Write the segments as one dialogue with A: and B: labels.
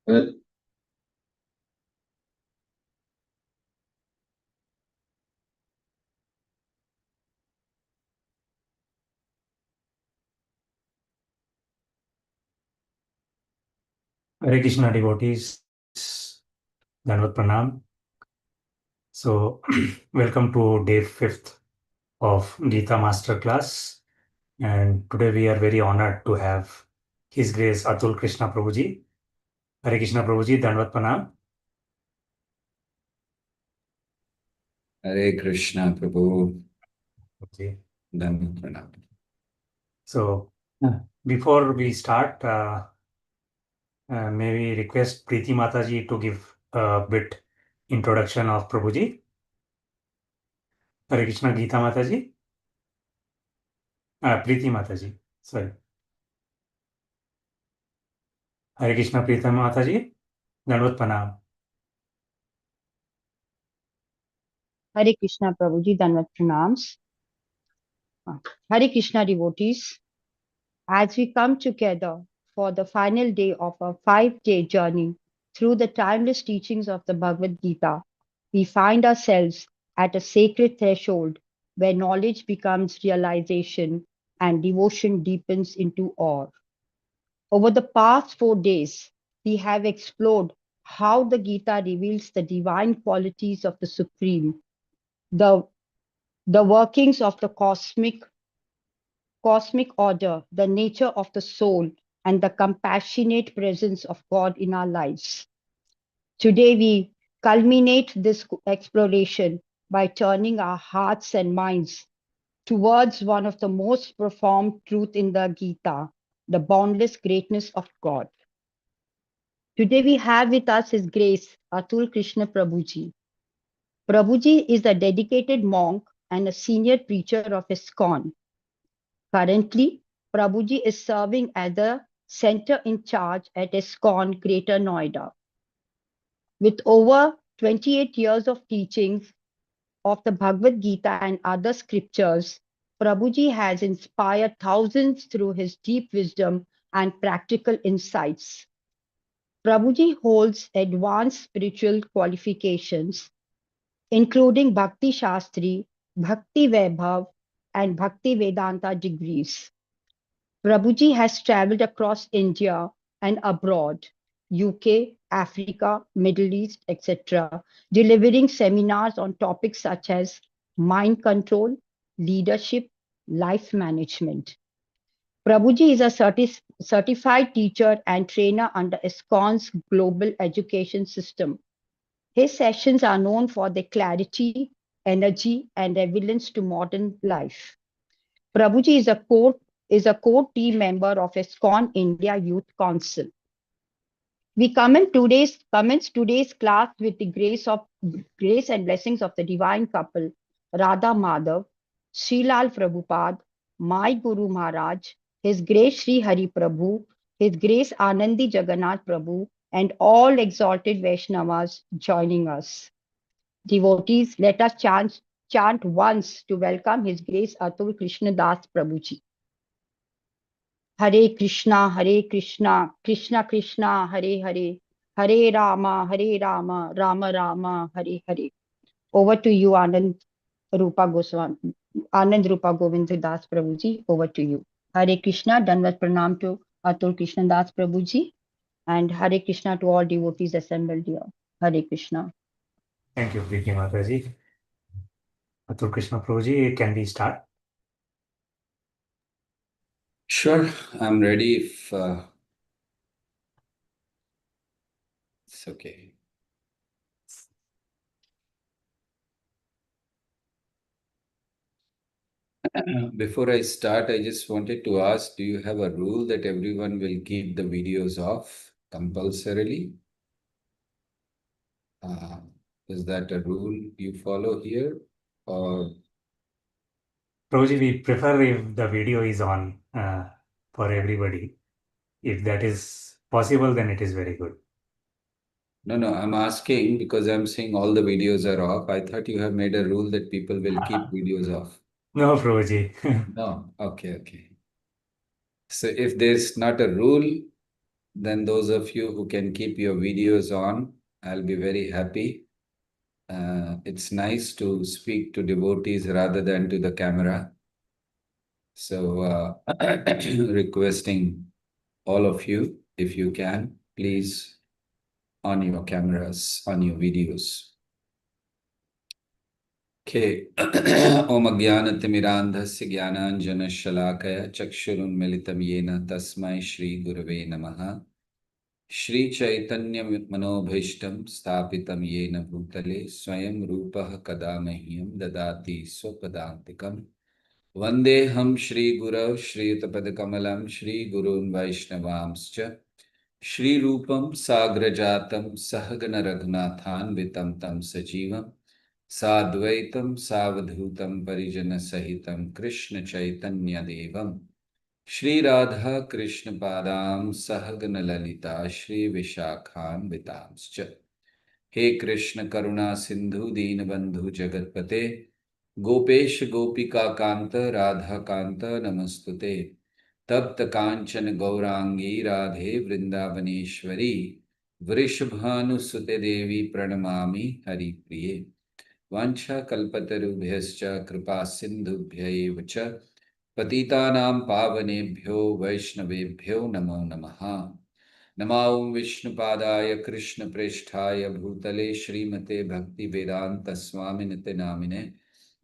A: Well,
B: Hare Krishna devotees, Danvat Pranam. So, welcome to day 5th of Gita Masterclass. And today we are very honored to have His Grace Atul Krishna Prabhuji. Hare Krishna Prabhuji, Danvat Pranam.
A: Hare Krishna Prabhu,
B: Okay.
A: Dhamma Pranam.
B: So, before we start, may we request Preeti Mataji to give a bit introduction of Prabhuji. Hare Krishna Gita Mataji. Preeti Mataji, sorry. Hare Krishna Preeti Mataji, Danvat Pranam.
C: Hare Krishna Prabhuji, Danvat Pranams. Hare Krishna devotees, as we come together for the final day of a 5-day journey through the timeless teachings of the Bhagavad Gita, we find ourselves at a sacred threshold where knowledge becomes realization and devotion deepens into awe. Over the past 4 days, we have explored how the Gita reveals the divine qualities of the Supreme, the workings of the cosmic order, the nature of the soul, and the compassionate presence of God in our lives. Today, we culminate this exploration by turning our hearts and minds towards one of the most profound truths in the Gita, the boundless greatness of God. Today, we have with us His Grace Atul Krishna Prabhuji. Prabhuji is a dedicated monk and a senior preacher of ISKCON. Currently, Prabhuji is serving as the center in charge at ISKCON Greater Noida. With over 28 years of teachings of the Bhagavad Gita and other scriptures, Prabhuji has inspired thousands through his deep wisdom and practical insights. Prabhuji holds advanced spiritual qualifications, including Bhakti Shastri, Bhakti Vaibhav, and Bhakti Vedanta degrees. Prabhuji has traveled across India and abroad, UK, Africa, Middle East, etc., delivering seminars on topics such as mind control, leadership, life management. Prabhuji is a certified teacher and trainer under ISKCON's global education system. His sessions are known for their clarity, energy, and relevance to modern life. Prabhuji is a core team member of ISKCON India Youth Council. We commence today's class with the grace and blessings of the divine couple, Radha Madhav, Srilal Prabhupada, my Guru Maharaj, His Grace Sri Hari Prabhu, His Grace Anandi Jagannath Prabhu, and all exalted Vaishnavas joining us. Devotees, let us chant once to welcome His Grace Atul Krishna Das Prabhuji. Hare Krishna, Krishna Krishna, Hare Hare, Hare Rama, Rama Rama, Hare Hare. Over to you, Anand Rupa Govind Das Prabhuji. Over to you. Hare Krishna, Danvat Pranam to Atul Krishna Das Prabhuji, and Hare Krishna to all devotees assembled here. Hare Krishna.
B: Thank you, Preeti Mataji. Atul Krishna Prabhuji, can we start?
A: Sure, I'm ready if it's okay. Before I start, I just wanted to ask, do you have a rule that everyone will keep the videos off compulsorily? Is that a rule you follow here? Or
B: Prabhuji, we prefer if the video is on for everybody. If that is possible, then it is very good.
A: no, I'm asking because I'm saying all the videos are off. I thought you have made a rule that people will keep videos off.
B: No, Prabhuji.
A: No, okay. So if there's not a rule, then those of you who can keep your videos on, I'll be very happy. It's nice to speak to devotees rather than to the camera. So requesting all of you, if you can, please on your cameras, on your videos. Okay. Om Ajnanatimirandhasya Jnananjanashalakaya Chakshurunmilitam Yena Tasmai Shri Gurave Namaha. Shri Chaitanya Manobhishtam Sthapitam Yena Bhutale Swayam Rupah Kadamahyam Dadati Swapadantikam Vandeham Shri Gurav Shri Utapadakamalam Shri Gurun Vaishnavamscha Shri Rupam Sagrajatam Sahagana Raghunathan Vitam Tam Sajivam Sadvaitam Savadhutam Parijana Sahitam Krishna Chaitanya Devam Shri Radha Krishna Padam Sahagana Lalita Shri Vishakhan Vitamscha He Krishna Karuna Sindhu Deenabandhu Jagatpate Gopesh Gopika Kanta Radha Kanta Namastute Tapta Kanchan Gaurangi Radhe Vrindavaneshwari Vrishabhanu Sute Devi Pranamami Hari Priye Vancha Kalpatarubhyascha Kripa Sindhubhya Vacha Patitanam Pavanebhyo Vaishnavebhyo Namo Namaha Namo Vishnupadaya Krishna Presthaya Bhutale Srimate Bhakti Vedanta Swaminate Namine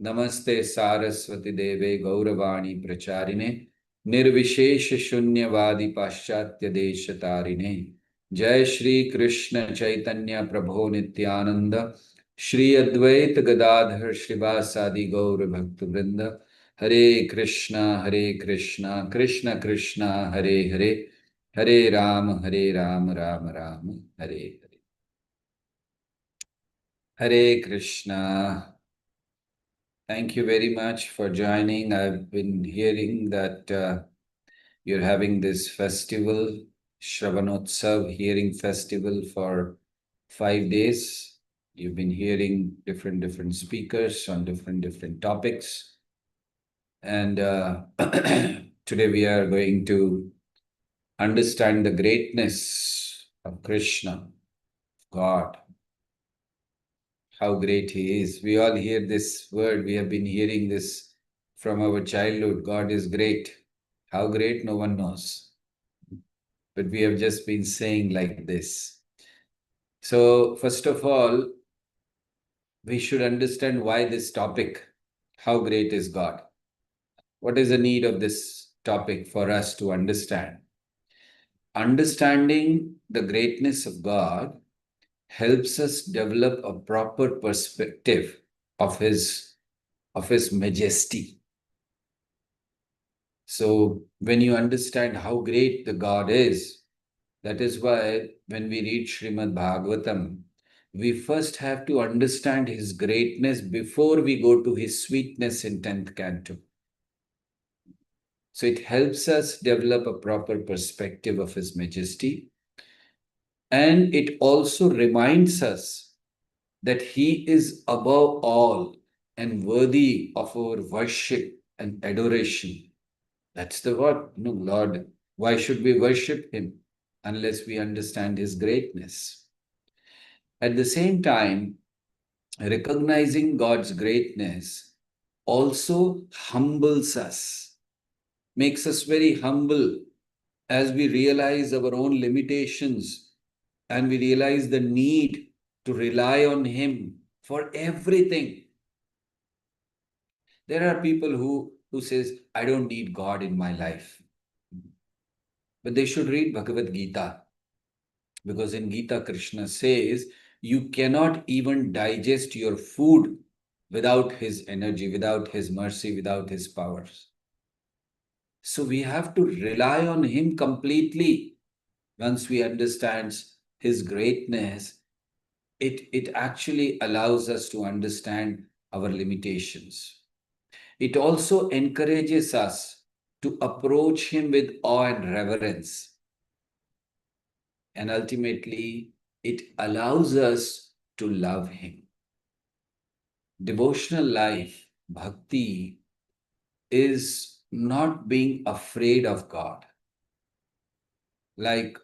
A: Namaste Saraswati Deve Gauravani Pracharine Nirvishesha Shunyavadi Paschatya Deshatarine Jai Shri Krishna Chaitanya Prabhu Nityananda Shri Advaita Gadadhar Shrivasadi Gaura Bhakta Vrinda Hare Krishna Krishna Krishna Hare Hare Hare Ram Ram Ram Hare Hare Hare Krishna. Thank you very much for joining. I've been hearing that you're having this festival, Shravanotsav hearing festival for 5 days. You've been hearing different speakers on different topics. And today we are going to understand the greatness of Krishna, God, how great He is. We all hear this word. We have been hearing this from our childhood. God is great. How great, no one knows. But we have just been saying like this. So first of all, we should understand why this topic, how great is God? What is the need of this topic for us to understand? Understanding the greatness of God helps us develop a proper perspective of His majesty. So when you understand how great the God is, that is why when we read Srimad Bhagavatam, we first have to understand His greatness before we go to His sweetness in 10th canto. So it helps us develop a proper perspective of His majesty. And it also reminds us that He is above all and worthy of our worship and adoration. That's the word, no, Lord. Why should we worship Him unless we understand His greatness? At the same time, recognizing God's greatness also humbles us, makes us very humble as we realize our own limitations and we realize the need to rely on Him for everything. There are people who says, I don't need God in my life. But they should read Bhagavad Gita. Because in Gita, Krishna says, you cannot even digest your food without His energy, without His mercy, without His powers. So we have to rely on Him completely. Once we understand His greatness, it actually allows us to understand our limitations. It also encourages us to approach Him with awe and reverence. And ultimately, it allows us to love Him. Devotional life, bhakti, is not being afraid of God. Like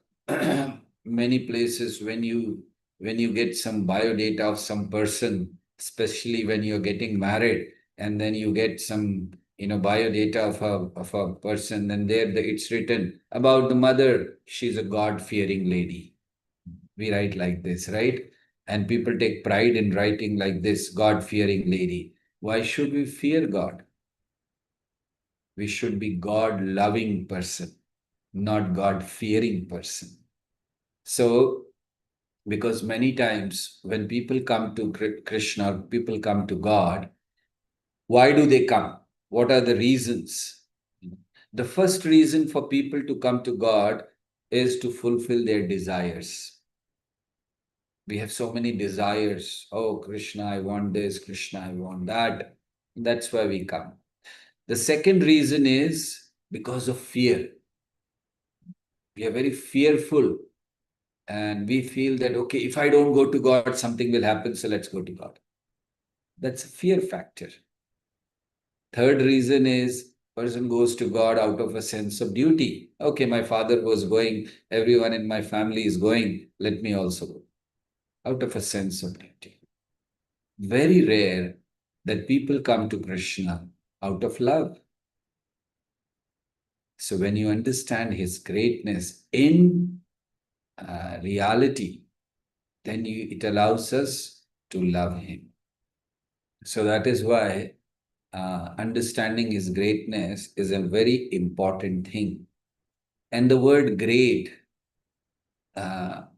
A: many places when you get some biodata of some person, especially when you're getting married, and then you get some biodata of a person, and it's written about the mother, she's a God-fearing lady. We write like this, right? And people take pride in writing like this, God-fearing lady. Why should we fear God? We should be God-loving person, not God-fearing person. So, because many times when people come to Krishna, people come to God, why do they come? What are the reasons? The first reason for people to come to God is to fulfill their desires. We have so many desires. Oh, Krishna, I want this. Krishna, I want that. That's why we come. The second reason is because of fear. We are very fearful, and we feel that, okay, if I don't go to God, something will happen, so let's go to God. That's a fear factor. Third reason is person goes to God out of a sense of duty. Okay, my father was going, everyone in my family is going, let me also go. Out of a sense of duty. Very rare that people come to Krishna out of love. So when you understand his greatness in reality, then it allows us to love him. So that is why understanding his greatness is a very important thing. And the word great,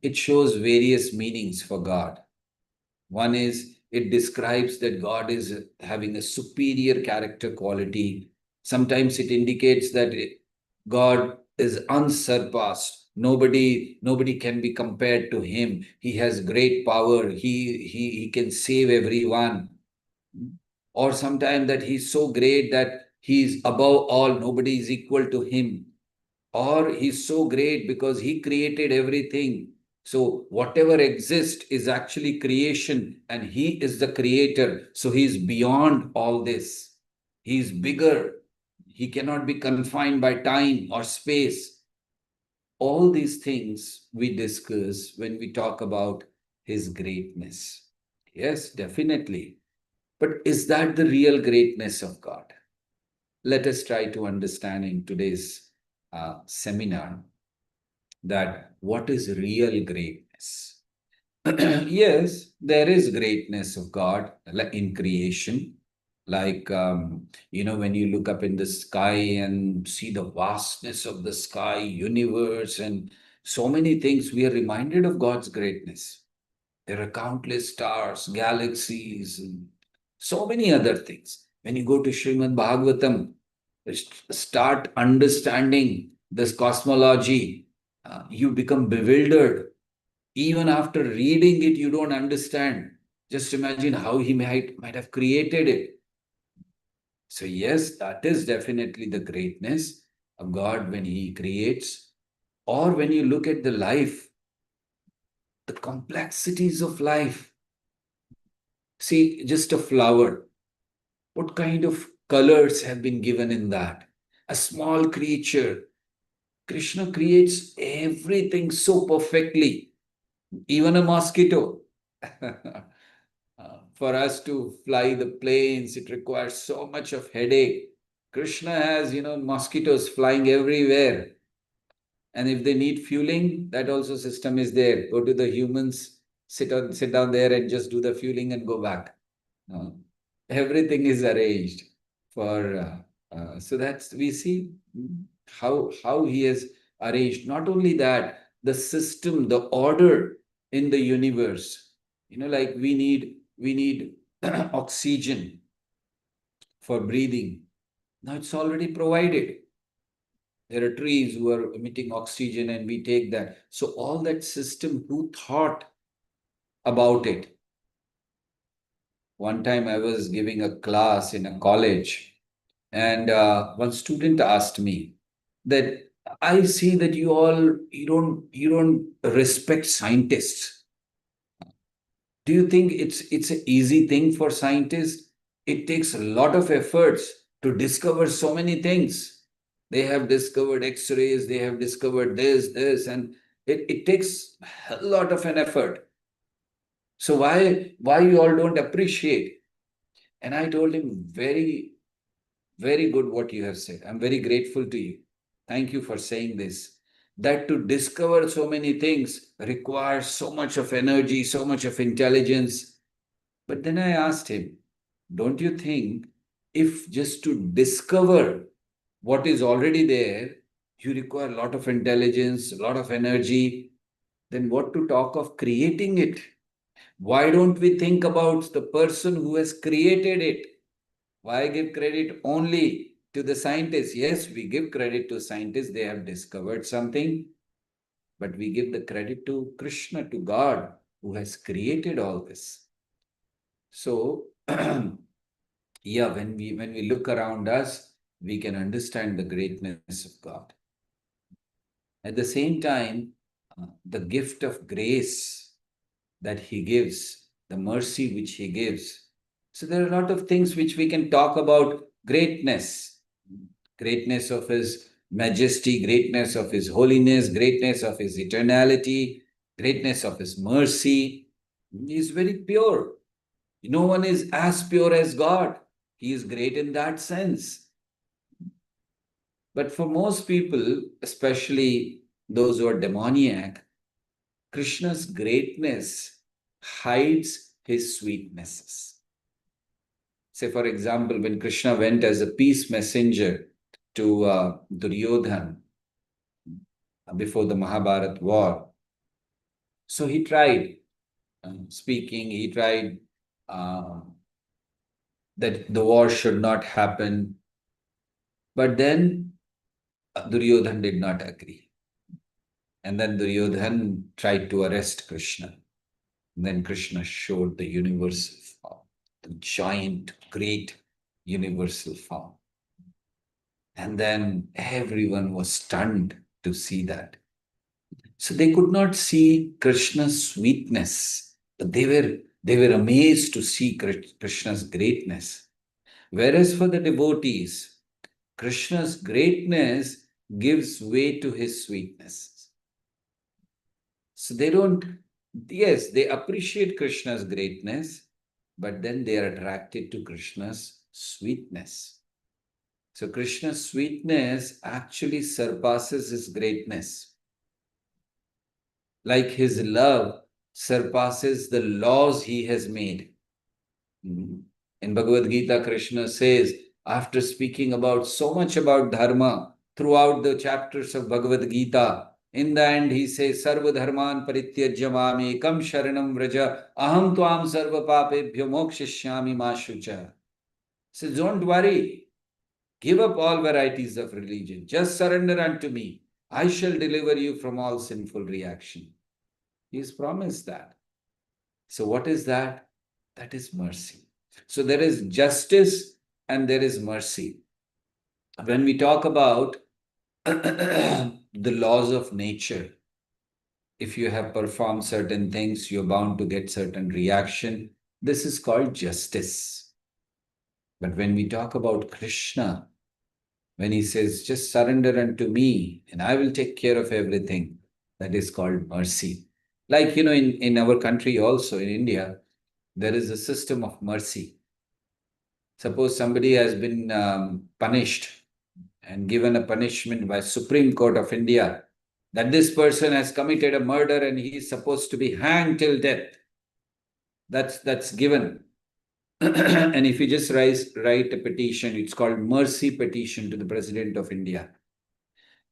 A: it shows various meanings for God. One is it describes that God is having a superior character quality. Sometimes it indicates that God is unsurpassed. Nobody can be compared to him. He has great power. He can save everyone. Or sometimes that he's so great that he's above all, nobody is equal to him. Or he's so great because he created everything. So whatever exists is actually creation, and he is the creator. So he's beyond all this. He's bigger. He cannot be confined by time or space. All these things we discuss when we talk about his greatness. Yes, definitely. But is that the real greatness of God? Let us try to understand in today's seminar that what is real greatness. Yes, there is greatness of God in creation. Like, when you look up in the sky and see the vastness of the sky, universe, and so many things, we are reminded of God's greatness. There are countless stars, galaxies, and so many other things. When you go to Srimad Bhagavatam, start understanding this cosmology, you become bewildered. Even after reading it, you don't understand. Just imagine how he might have created it. So yes, that is definitely the greatness of God when he creates. Or when you look at the life, the complexities of life. See, just a flower. What kind of colors have been given in that? A small creature. Krishna creates everything so perfectly, even a mosquito. For us to fly the planes, it requires so much of headache. Krishna has, mosquitoes flying everywhere. And if they need fueling, that also system is there. Go to the humans, sit down there and just do the fueling and go back. Everything is arranged for so that's we see how he has arranged. Not only that, the system, the order in the universe. Like we need oxygen for breathing. Now it's already provided. There are trees who are emitting oxygen, and we take that. So all that system, who thought about it? One time I was giving a class in a college, and one student asked me that, I see that you don't respect scientists. Do you think it's an easy thing for scientists? It takes a lot of efforts to discover so many things. They have discovered X-rays, they have discovered this, and It takes a lot of an effort. So why you all don't appreciate? And I told him, very, very good what you have said. I'm very grateful to you. Thank you for saying this. That to discover so many things requires so much of energy, so much of intelligence. But then I asked him, don't you think if just to discover what is already there, you require a lot of intelligence, a lot of energy, then what to talk of creating it? Why don't we think about the person who has created it? Why give credit only to the scientists? Yes, we give credit to scientists, they have discovered something, but we give the credit to Krishna, to God, who has created all this. So, yeah, when we look around us, we can understand the greatness of God. At the same time, the gift of grace that He gives, the mercy which He gives. So there are a lot of things which we can talk about greatness, greatness of His majesty, greatness of His holiness, greatness of His eternality, greatness of His mercy. He is very pure. No one is as pure as God. He is great in that sense. But for most people, especially those who are demoniac, Krishna's greatness hides his sweetnesses. Say, for example, when Krishna went as a peace messenger to Duryodhan before the Mahabharat war, so he tried speaking, he tried that the war should not happen. But then Duryodhan did not agree. And then Duryodhan tried to arrest Krishna. And then Krishna showed the universal form, the giant, great universal form. And then everyone was stunned to see that. So they could not see Krishna's sweetness, but they were amazed to see Krishna's greatness. Whereas for the devotees, Krishna's greatness gives way to his sweetness. So they don't, yes, they appreciate Krishna's greatness, but then they are attracted to Krishna's sweetness. So Krishna's sweetness actually surpasses his greatness. Like his love surpasses the laws he has made. In Bhagavad Gita, Krishna says, after speaking about so much about dharma throughout the chapters of Bhagavad Gita, in the end he says, Sarva dharman parityajya mami ekam sharanam vraja aham tvam sarva papebhyo mokshishyami ma shucha. Says, don't worry. Give up all varieties of religion. Just surrender unto me. I shall deliver you from all sinful reaction. He has promised that. So what is that? That is mercy. So there is justice and there is mercy. When we talk about the laws of nature, if you have performed certain things, you're bound to get certain reaction. This is called justice. But when we talk about Krishna, when he says, just surrender unto me and I will take care of everything, that is called mercy. Like, in our country also, in India, there is a system of mercy. Suppose somebody has been punished and given a punishment by Supreme Court of India, that this person has committed a murder and he is supposed to be hanged till death. That's given. And if you just write a petition, it's called mercy petition to the President of India.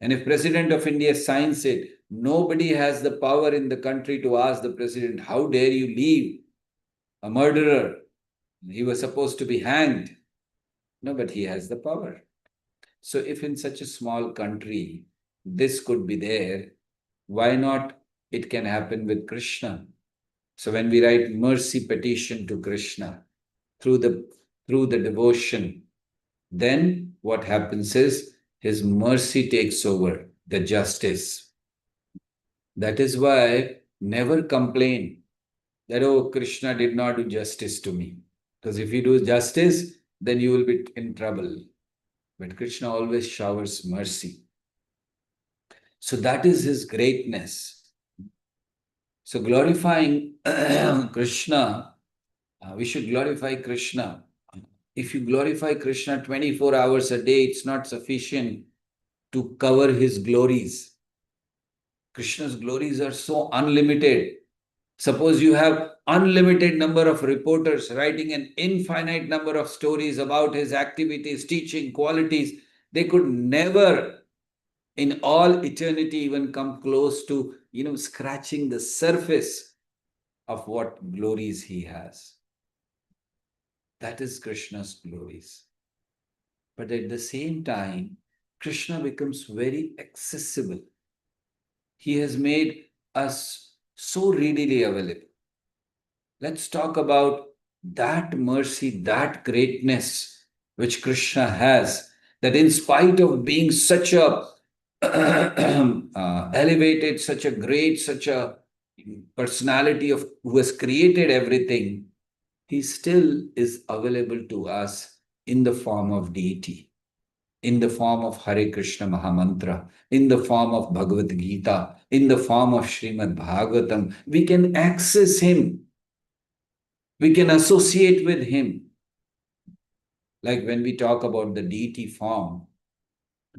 A: And if President of India signs it, nobody has the power in the country to ask the President, how dare you leave a murderer? He was supposed to be hanged. No, but he has the power. So if in such a small country, this could be there, why not it can happen with Krishna? So when we write mercy petition to Krishna through the devotion, then what happens is his mercy takes over the justice. That is why never complain that, oh, Krishna did not do justice to me. Because if you do justice, then you will be in trouble. But Krishna always showers mercy. So that is his greatness. So glorifying Krishna, we should glorify Krishna. If you glorify Krishna 24 hours a day, it's not sufficient to cover his glories. Krishna's glories are so unlimited. Suppose you have unlimited number of reporters writing an infinite number of stories about his activities, teaching, qualities. They could never in all eternity even come close to, scratching the surface of what glories he has. That is Krishna's glories. But at the same time, Krishna becomes very accessible. He has made us so readily available. Let's talk about that mercy, that greatness which Krishna has, that in spite of being such a elevated, such a great, such a personality of who has created everything, he still is available to us in the form of deity, in the form of Hare Krishna Mahamantra, in the form of Bhagavad Gita, in the form of Srimad Bhagavatam. We can access him. We can associate with him. Like when we talk about the deity form,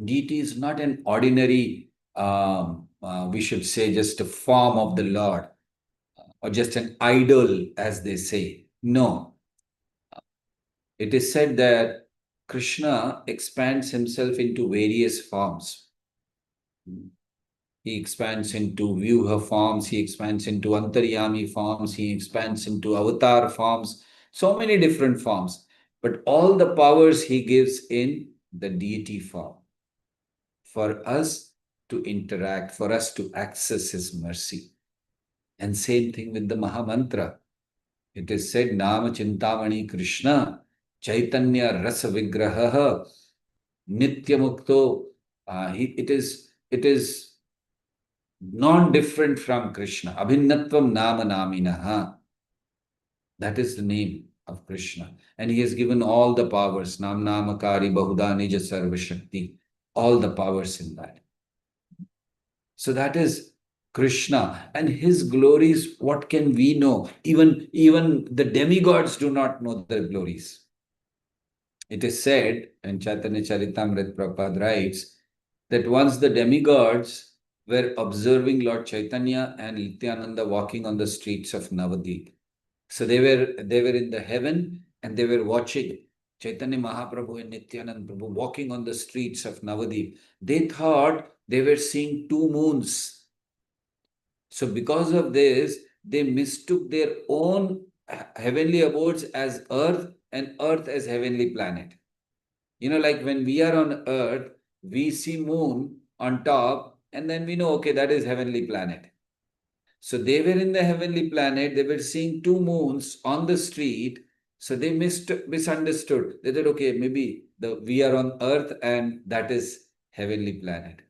A: deity is not an ordinary, we should say, just a form of the Lord or just an idol, as they say. No. It is said that Krishna expands himself into various forms. He expands into Vyuha forms, he expands into Antaryami forms, he expands into avatar forms, so many different forms. But all the powers he gives in the deity form for us to interact, for us to access his mercy. And same thing with the Mahamantra. It is said, Nama Chintamani Krishna, Chaitanya Rasa Vigraha, Nitya Mukto. It is non-different from Krishna. Abhinnatvam Nama Naminaha. That is the name of Krishna. And he has given all the powers, Nam Namakari Bahuda Nija Sarva Shakti, all the powers in that. So that is Krishna. And his glories, what can we know? Even the demigods do not know their glories. It is said, and Chaitanya Charitamrita Prabhupada writes, that once the demigods were observing Lord Chaitanya and Nityananda walking on the streets of Navadvip. So they were in the heaven and they were watching Chaitanya Mahaprabhu and Nityananda Prabhu walking on the streets of Navadvip. They thought they were seeing two moons. So because of this, they mistook their own heavenly abodes as earth and earth as heavenly planet. Like when we are on earth, we see moon on top and then we know, okay, that is heavenly planet. So they were in the heavenly planet, they were seeing two moons on the street, so they misunderstood. They thought, okay, maybe we are on earth and that is heavenly planet.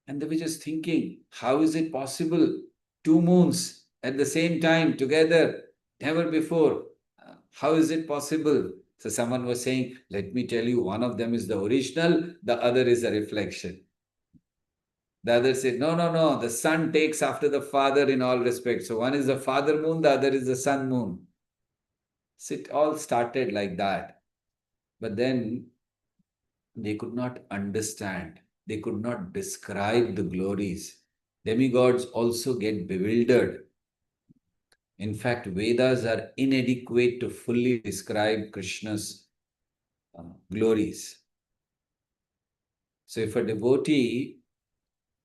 A: And they were just thinking, how is it possible? Two moons at the same time together, never before. How is it possible? So someone was saying, let me tell you, one of them is the original, the other is a reflection. The other said, no, the son takes after the father in all respects. So one is the father moon, the other is the sun moon. So it all started like that. But then they could not understand. They could not describe the glories. Demigods also get bewildered. In fact, Vedas are inadequate to fully describe Krishna's glories. So if a devotee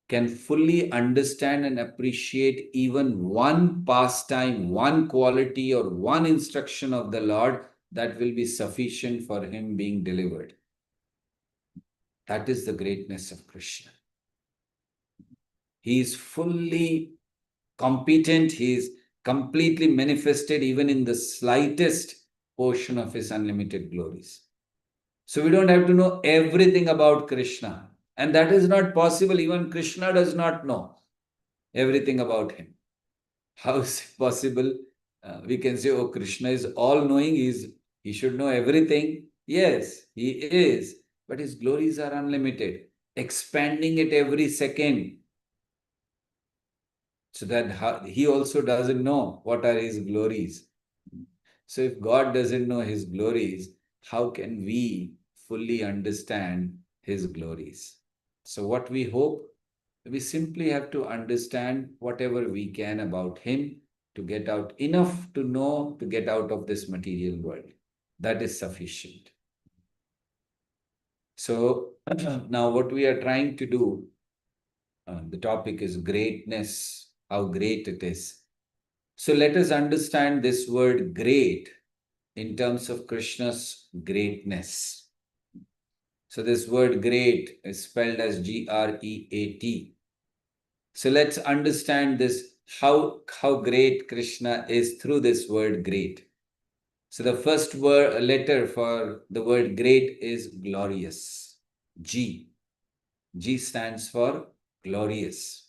A: can fully understand and appreciate even one pastime, one quality, or one instruction of the Lord, that will be sufficient for him being delivered. That is the greatness of Krishna. He is fully competent, he is completely manifested even in the slightest portion of his unlimited glories. So we don't have to know everything about Krishna. And that is not possible. Even Krishna does not know everything about him. How is it possible? We can say, oh, Krishna is all-knowing, he should know everything. Yes, he is. But his glories are unlimited, expanding it every second. So that he also doesn't know what are his glories. So if God doesn't know his glories, how can we fully understand his glories? So what we hope, we simply have to understand whatever we can about him to get out enough to know to get out of this material world. That is sufficient. So now what we are trying to do, the topic is greatness, how great it is. So let us understand this word great in terms of Krishna's greatness. So this word great is spelled as G-R-E-A-T. So let's understand this, how great Krishna is through this word great. So the first letter for the word great is glorious. G. G stands for glorious.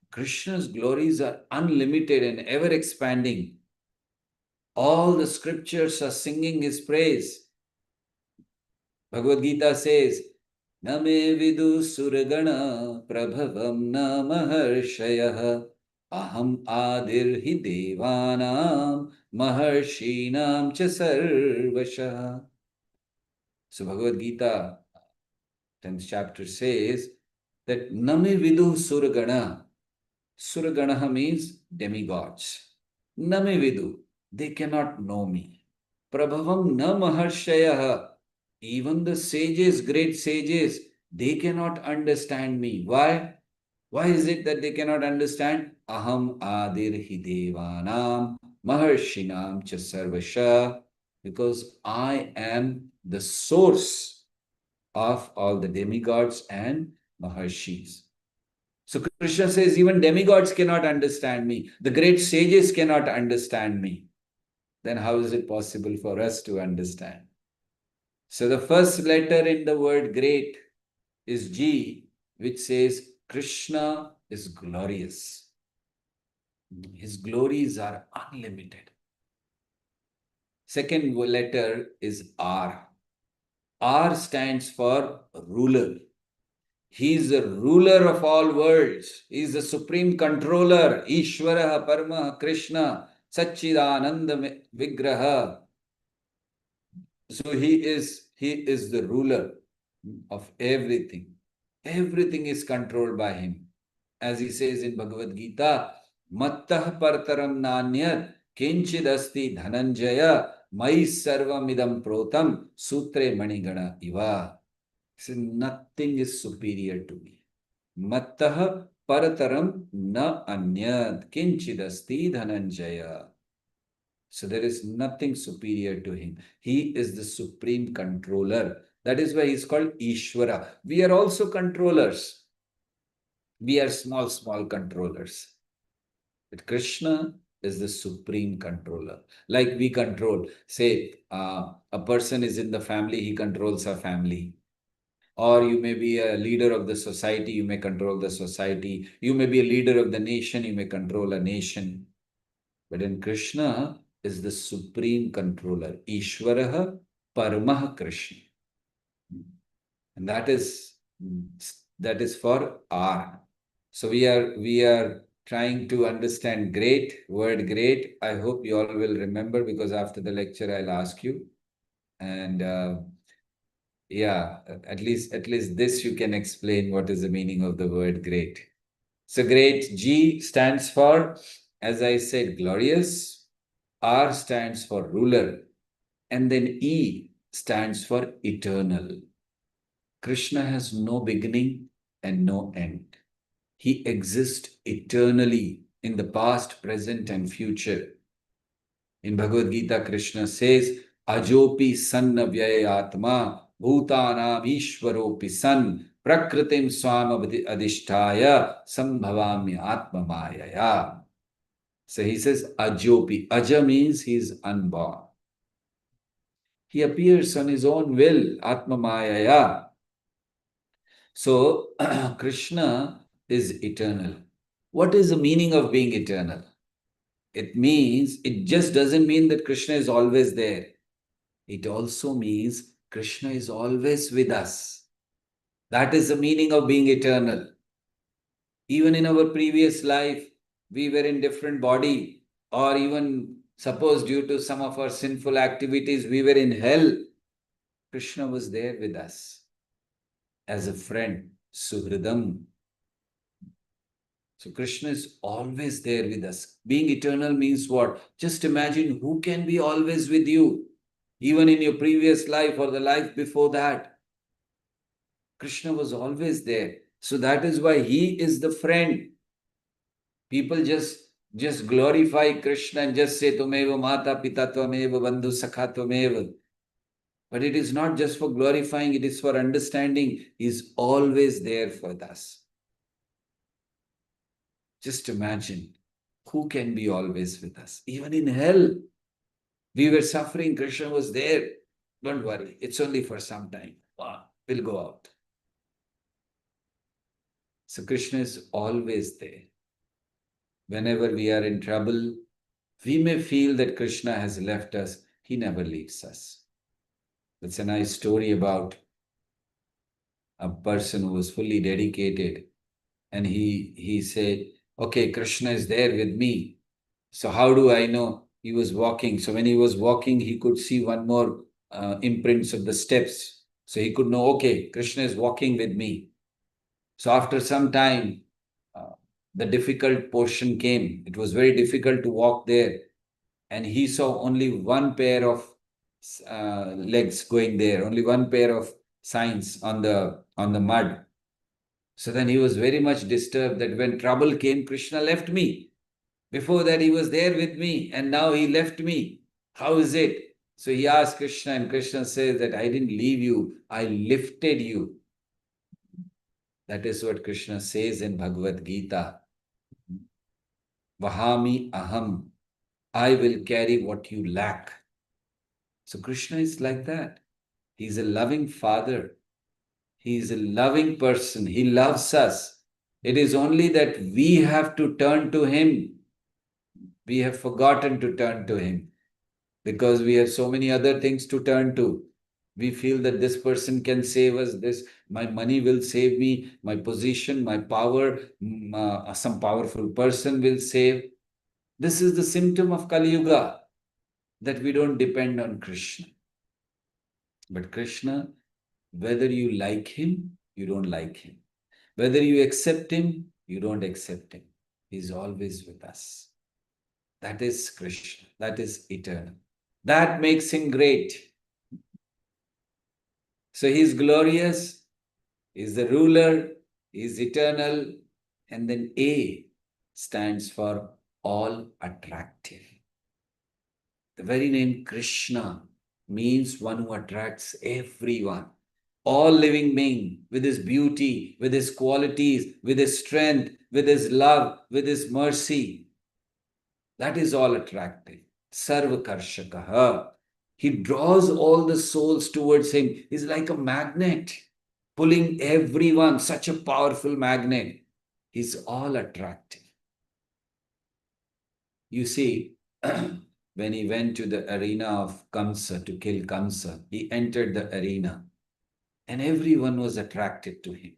A: Krishna's glories are unlimited and ever expanding. All the scriptures are singing his praise. Bhagavad Gita says, "Na me vidu suragana prabhavam na maharshayah aham adir hi devanam maharshinam cha sarvashah." So Bhagavad Gita, 10th chapter says that "Na me vidu suragana." Suragana means demigods. Na me vidu, they cannot know me. Prabhavam na maharshayah. Even the sages, great sages, they cannot understand me. Why? Why is it that they cannot understand? Aham adir hi devanam maharshinam cha sarvasha. Because I am the source of all the demigods and maharshis. So Krishna says, even demigods cannot understand me. The great sages cannot understand me. Then how is it possible for us to understand? So the first letter in the word great is G, which says Krishna is glorious. His glories are unlimited. Second letter is R. R stands for ruler. He is the ruler of all worlds. He is the supreme controller. Ishvara Parama Krishna Satchidananda Vigraha. So he is the ruler of everything. Everything is controlled by him. As he says in Bhagavad Gita, Mattah partaram nanyat kinchidasti dhananjaya mai sarvamidam protam sutre manigana iva. So nothing is superior to me. Mattah parataram na anyat kinchidasti dhananjaya. So there is nothing superior to him. He is the supreme controller. That is why he's called Ishvara. We are also controllers. We are small controllers. But Krishna is the supreme controller. Like we control, say, a person is in the family, he controls a family. Or you may be a leader of the society, you may control the society. You may be a leader of the nation, you may control a nation. But in Krishna is the supreme controller, Ishvaraha Paramah Krishna. And that is for R. So we are trying to understand word great. I hope you all will remember, because after the lecture I'll ask you. And yeah, at least this you can explain what is the meaning of the word great. So great, G stands for, as I said, glorious. R stands for ruler. And then E stands for eternal. Krishna has no beginning and no end. He exists eternally in the past, present, and future. In Bhagavad Gita, Krishna says, Ajopi sanna vyayatma bhutanam ishwaropi san prakritim swam adhishtaya sambhavamya atma mayaya. So he says, Ajopi. Aja means he is unborn. He appears on his own will, Atma Mayaya. So, Krishna is eternal. What is the meaning of being eternal? It just doesn't mean that Krishna is always there. It also means Krishna is always with us. That is the meaning of being eternal. Even in our previous life, we were in different body, or even suppose due to some of our sinful activities, we were in hell, Krishna was there with us as a friend, Suhridam. So Krishna is always there with us. Being eternal means what? Just imagine who can be always with you, even in your previous life or the life before that. Krishna was always there. So that is why he is the friend. People just glorify Krishna and just say Tumeva Mata Pita Tvameva Bandhu Sakha Tvameva. But it is not just for glorifying, it is for understanding. He is always there for us. Just imagine who can be always with us. Even in hell, we were suffering, Krishna was there. Don't worry, it's only for some time. We'll go out. So Krishna is always there. Whenever we are in trouble, we may feel that Krishna has left us. He never leaves us. That's a nice story about a person who was fully dedicated. And he said, okay, Krishna is there with me. So how do I know? He was walking. So when he was walking, he could see one more imprints of the steps. So he could know, okay, Krishna is walking with me. So after some time, the difficult portion came. It was very difficult to walk there. And he saw only one pair of legs going there, only one pair of signs on the mud. So then he was very much disturbed that when trouble came, Krishna left me. Before that, he was there with me, and now he left me. How is it? So he asked Krishna, and Krishna says that I didn't leave you, I lifted you. That is what Krishna says in Bhagavad Gita. Vahami aham. I will carry what you lack. So Krishna is like that. He's a loving father. He is a loving person. He loves us. It is only that we have to turn to him. We have forgotten to turn to him because we have so many other things to turn to. We feel that this person can save us, this, my money will save me, my position, my power, some powerful person will save. This is the symptom of Kali Yuga, that we don't depend on Krishna. But Krishna, whether you like him, you don't like him. Whether you accept him, you don't accept him. He's always with us. That is Krishna. That is eternal. That makes him great. So he's glorious, he's the ruler, he's eternal, and then A stands for all attractive. The very name Krishna means one who attracts everyone. All living being, with his beauty, with his qualities, with his strength, with his love, with his mercy. That is all attractive. Sarvakarshakaha. He draws all the souls towards him. He's like a magnet, pulling everyone, such a powerful magnet. He's all attractive. You see, when he went to the arena of Kamsa to kill Kamsa, he entered the arena and everyone was attracted to him.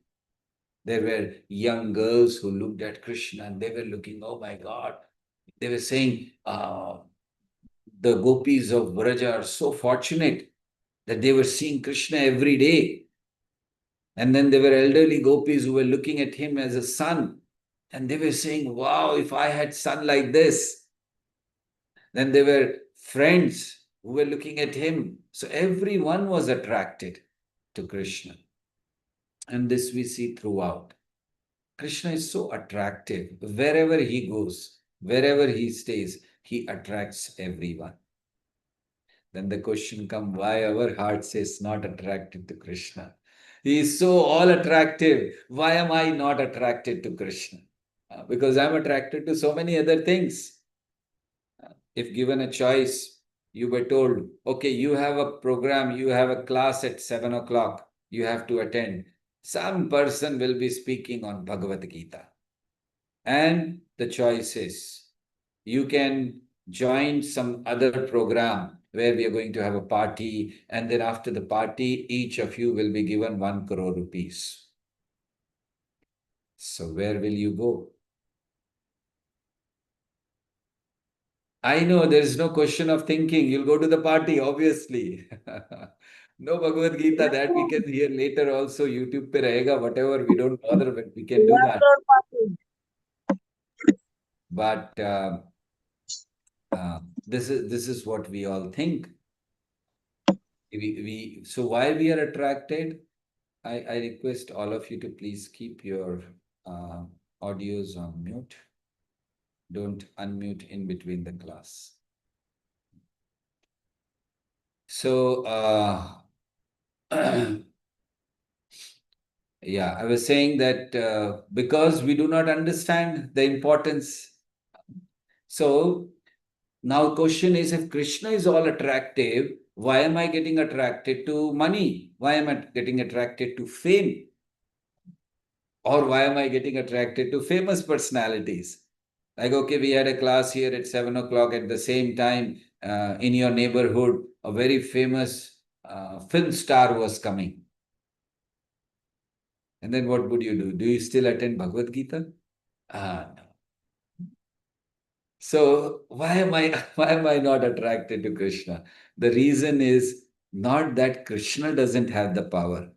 A: There were young girls who looked at Krishna and they were looking, oh my God. They were saying, the gopis of Vraja are so fortunate that they were seeing Krishna every day. And then there were elderly gopis who were looking at him as a son. And they were saying, wow, if I had son like this. Then there were friends who were looking at him. So everyone was attracted to Krishna. And this we see throughout. Krishna is so attractive. Wherever he goes, wherever he stays, he attracts everyone. Then the question comes, why our heart says not attracted to Krishna? He is so all attractive. Why am I not attracted to Krishna? Because I'm attracted to so many other things. If given a choice, you were told, okay, you have a program, you have a class at 7 o'clock, you have to attend. Some person will be speaking on Bhagavad Gita. And the choice is, you can join some other program where we are going to have a party, and then after the party, each of you will be given 1 crore rupees. So where will you go? I know there is no question of thinking. You'll go to the party, obviously. No Bhagavad Gita that we can hear later also. YouTube pe rahega, whatever. We don't bother, but we can do that. But this is what we all think. So why we are attracted? I request all of you to please keep your audios on mute. Don't unmute in between the class. So yeah, I was saying that because we do not understand the importance. So now question is, if Krishna is all attractive, why am I getting attracted to money? Why am I getting attracted to fame? Or why am I getting attracted to famous personalities? Like, okay, we had a class here at 7 o'clock. At the same time, in your neighborhood, a very famous film star was coming. And then what would you do? Do you still attend Bhagavad Gita? No. So why am I not attracted to Krishna? The reason is not that Krishna doesn't have the power.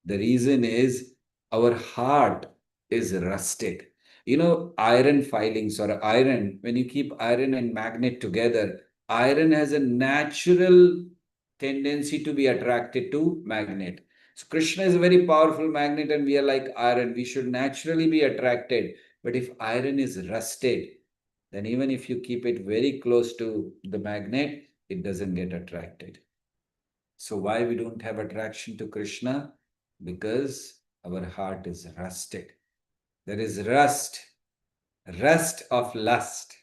A: The reason is our heart is rusted. You know, iron filings or iron, when you keep iron and magnet together, iron has a natural tendency to be attracted to magnet. So Krishna is a very powerful magnet and we are like iron. We should naturally be attracted. But if iron is rusted, then even if you keep it very close to the magnet, it doesn't get attracted. So why we don't have attraction to Krishna? Because our heart is rusted. There is rust of lust.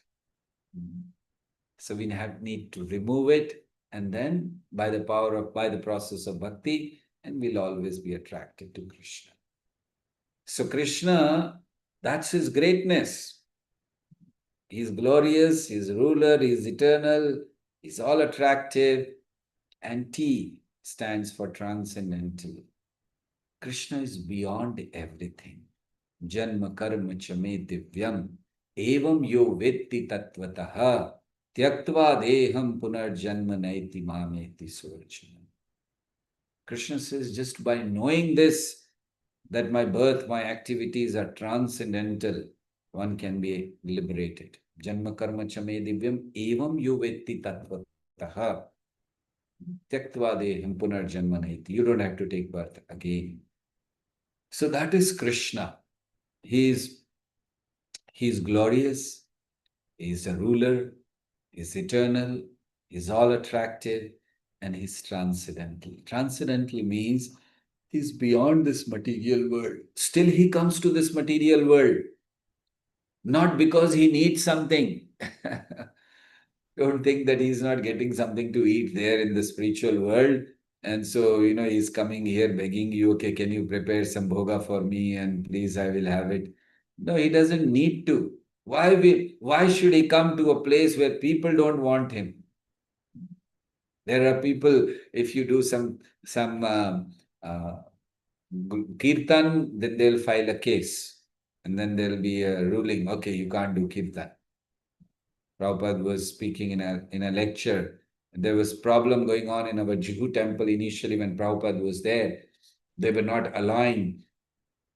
A: So we need to remove it, and then by the process of bhakti, and we'll always be attracted to Krishna. So Krishna, that's his greatness. He's glorious, he's ruler, he's eternal, he's all attractive, and T stands for transcendental. Krishna is beyond everything. Janma karma chame divyam evam yo vetti tattvataha tyaktva deham punarjanma naiti mameti surjanam. Krishna says, just by knowing this, that my birth, my activities are transcendental, one can be liberated. Janma karma chame divyam evam yo vetti tattvataha tyaktva deham punarjanma naiti. You don't have to take birth again. So that is Krishna. He's glorious, he's a ruler, he's eternal, he's all attractive, and he's transcendental. Transcendental means he's beyond this material world. Still, he comes to this material world, not because he needs something. Don't think that he's not getting something to eat there in the spiritual world. And so, he's coming here begging you, okay, can you prepare some bhoga for me? And please, I will have it. No, he doesn't need to. Why should he come to a place where people don't want him? There are people, if you do some kirtan, then they'll file a case. And then there'll be a ruling, okay, you can't do kirtan. Prabhupada was speaking in a lecture. There was problem going on in our Jihu temple initially when Prabhupada was there. They were not aligned.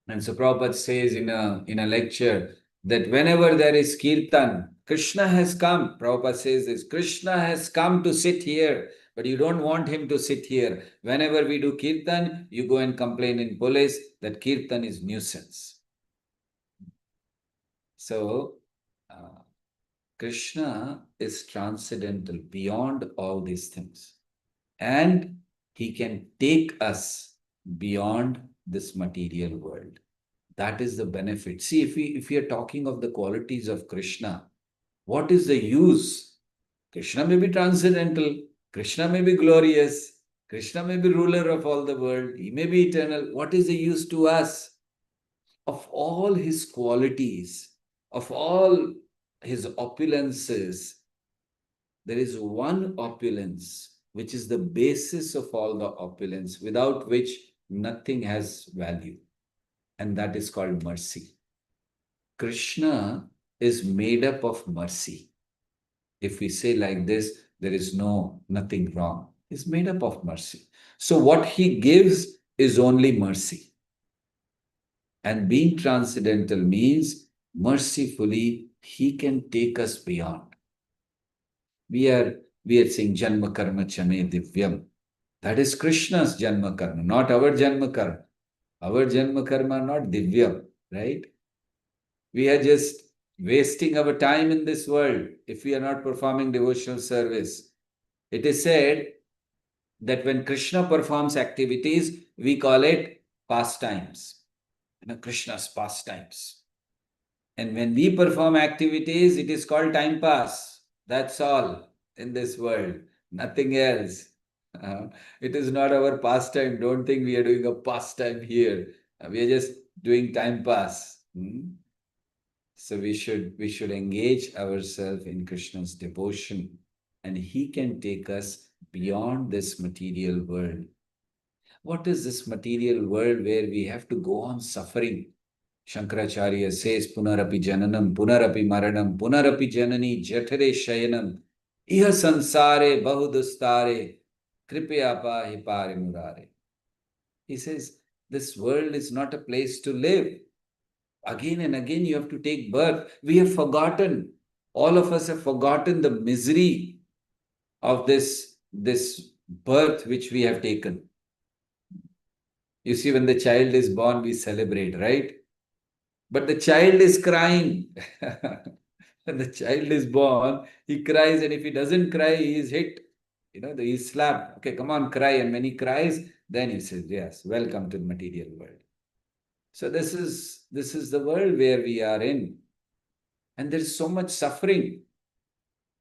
A: And so Prabhupada says in a lecture that whenever there is kirtan, Krishna has come. Prabhupada says this, Krishna has come to sit here, but you don't want him to sit here. Whenever we do kirtan, you go and complain in police that kirtan is nuisance. So, Krishna is transcendental, beyond all these things. And he can take us beyond this material world. That is the benefit. See, if we are talking of the qualities of Krishna, what is the use? Krishna may be transcendental, Krishna may be glorious, Krishna may be ruler of all the world, he may be eternal. What is the use to us? Of all his qualities, of all his opulences, there is one opulence which is the basis of all the opulence, without which nothing has value, and that is called mercy. Krishna is made up of mercy. If we say like this, there is nothing wrong. It's made up of mercy. So what he gives is only mercy. And being transcendental means mercifully he can take us beyond. We are saying Janma Karma Chame Divyam. That is Krishna's Janma Karma, not our Janma Karma. Our Janma Karma are not Divyam, right? We are just wasting our time in this world if we are not performing devotional service. It is said that when Krishna performs activities, we call it pastimes. Krishna's pastimes. And when we perform activities, it is called time pass. That's all in this world, nothing else. It is not our pastime. Don't think we are doing a pastime here. We are just doing time pass. So we should engage ourselves in Krishna's devotion, and he can take us beyond this material world. What is this material world where we have to go on suffering? Shankaracharya says, Punarapi Jananam, Punarapi Maranam, Punarapi Janani, Jatare Shayanam, Iha Sansare Bahudustare, Kripya Pahi Pari Murare. He says, this world is not a place to live. Again and again you have to take birth. We have forgotten, all of us have forgotten the misery of this birth which we have taken. You see, when the child is born, we celebrate, right? But the child is crying. When the child is born, he cries, and if he doesn't cry, he is hit. He's slapped. Okay, come on, cry. And when he cries, then he says, yes, welcome to the material world. So this is the world where we are in. And there is so much suffering.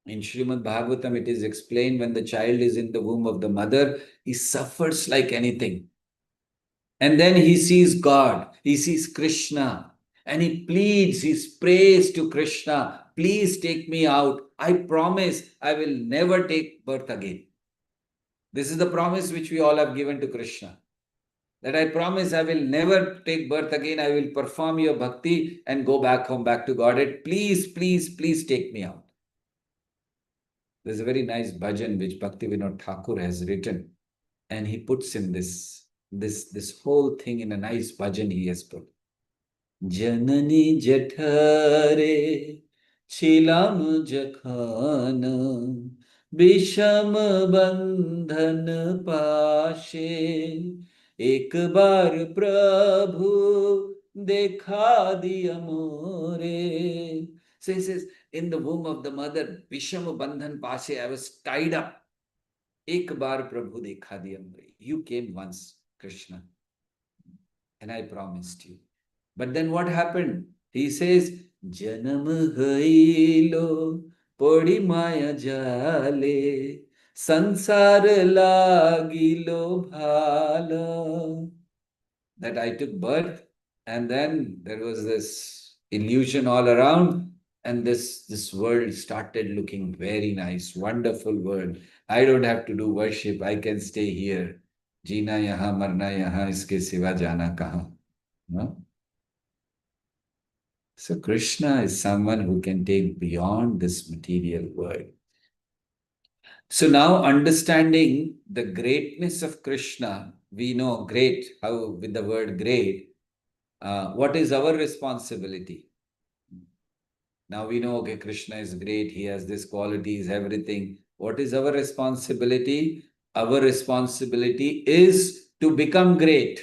A: In Srimad Bhagavatam, it is explained when the child is in the womb of the mother, he suffers like anything. And then he sees God, he sees Krishna, and he pleads, he prays to Krishna, please take me out. I promise I will never take birth again. This is the promise which we all have given to Krishna. That I promise I will never take birth again. I will perform your bhakti and go back home, back to Godhead. Please, please, please take me out. There's a very nice bhajan which Bhaktivinoda Thakur has written. And he puts in this whole thing in a nice bhajan he has put. Janani jathare chilam jakhana Bisham bandhan pashe एक बार प्रभु देखा दिया मोरे. So he says, in the womb of the mother, Vishama Bandhan Pashe, I was tied up. Ek baar Prabhu dekha diya more. You came once, Krishna, and I promised you. But then what happened? He says, Janam hailo podi maya jale Sansar lagilo bhala. That I took birth, and then there was this illusion all around, and this world started looking very nice, wonderful world. I don't have to do worship. I can stay here. Jeena yahan, marna yahan, iske siva jana kahan. No? So Krishna is someone who can take beyond this material world. So now, understanding the greatness of Krishna, we know great, how with the word great, what is our responsibility? Now we know, okay, Krishna is great, he has this qualities, everything. What is our responsibility? Our responsibility is to become great.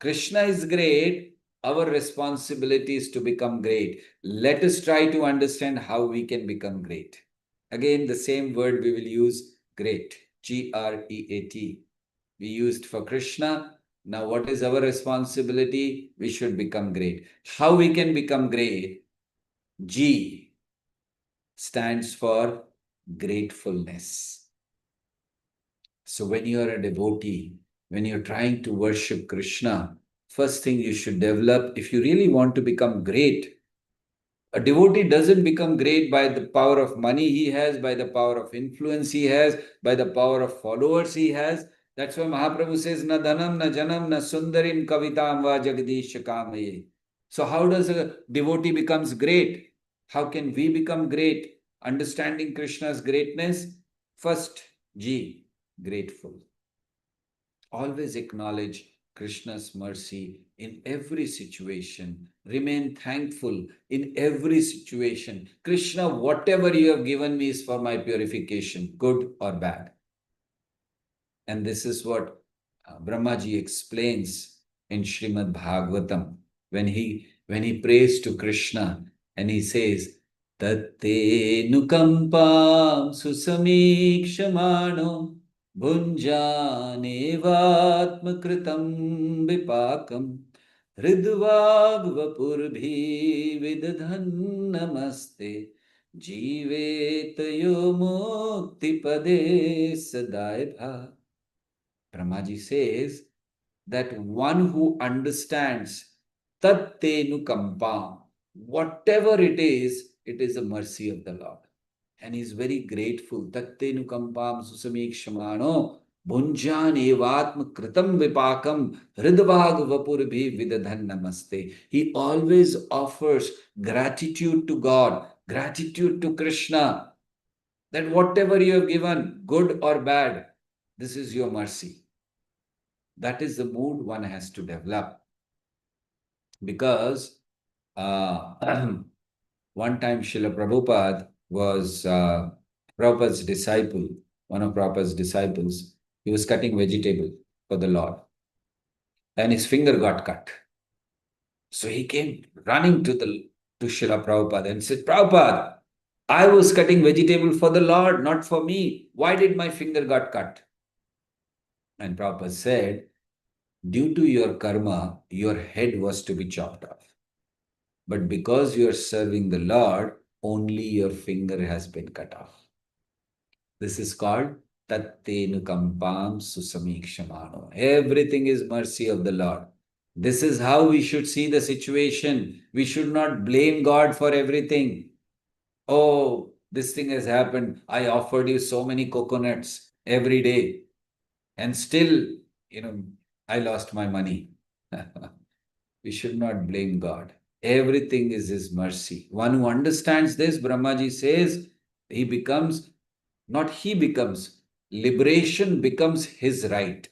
A: Krishna is great, our responsibility is to become great. Let us try to understand how we can become great. Again, the same word we will use, great, G-R-E-A-T. We used for Krishna. Now what is our responsibility? We should become great. How we can become great? G stands for gratefulness. So when you are a devotee, when you're trying to worship Krishna, first thing you should develop, if you really want to become great, a devotee doesn't become great by the power of money he has, by the power of influence he has, by the power of followers he has. That's why Mahaprabhu says, na dhanam, na janam, na sundarim kavitam va jagadish kamaye. So how does a devotee becomes great? How can we become great? Understanding Krishna's greatness, first G, grateful. Always acknowledge Krishna's mercy in every situation. Remain thankful in every situation. Krishna, whatever you have given me is for my purification, good or bad. And this is what Brahmaji explains in Srimad Bhagavatam when he prays to Krishna and he says, Tatte nukampam susamikshamano Bhunjanevatmakritam vipakam Hridvagvapurбhi vidadhan namaste Jivetayo mukti pade sadaibha. Brahmaji says that one who understands tattenu kampam, whatever it is a mercy of the Lord. And he is very grateful. Tattenu kampam susamikshmano bhunjan evatma kritam vipakam hridvag vapurabhi vidadhan namaste. He always offers gratitude to God, gratitude to Krishna, that whatever you have given, good or bad, this is your mercy. That is the mood one has to develop. Because one time Srila Prabhupada was Prabhupada's disciple, one of Prabhupada's disciples. He was cutting vegetable for the Lord. And his finger got cut. So he came running to Srila Prabhupada and said, Prabhupada, I was cutting vegetable for the Lord, not for me. Why did my finger got cut? And Prabhupada said, due to your karma, your head was to be chopped off. But because you are serving the Lord, only your finger has been cut off. This is called Tattenu Kampam Susamikshamano. Everything is mercy of the Lord. This is how we should see the situation. We should not blame God for everything. Oh, this thing has happened. I offered you so many coconuts every day. And still, I lost my money. We should not blame God. Everything is His mercy. One who understands this, Brahmaji says, liberation becomes his right.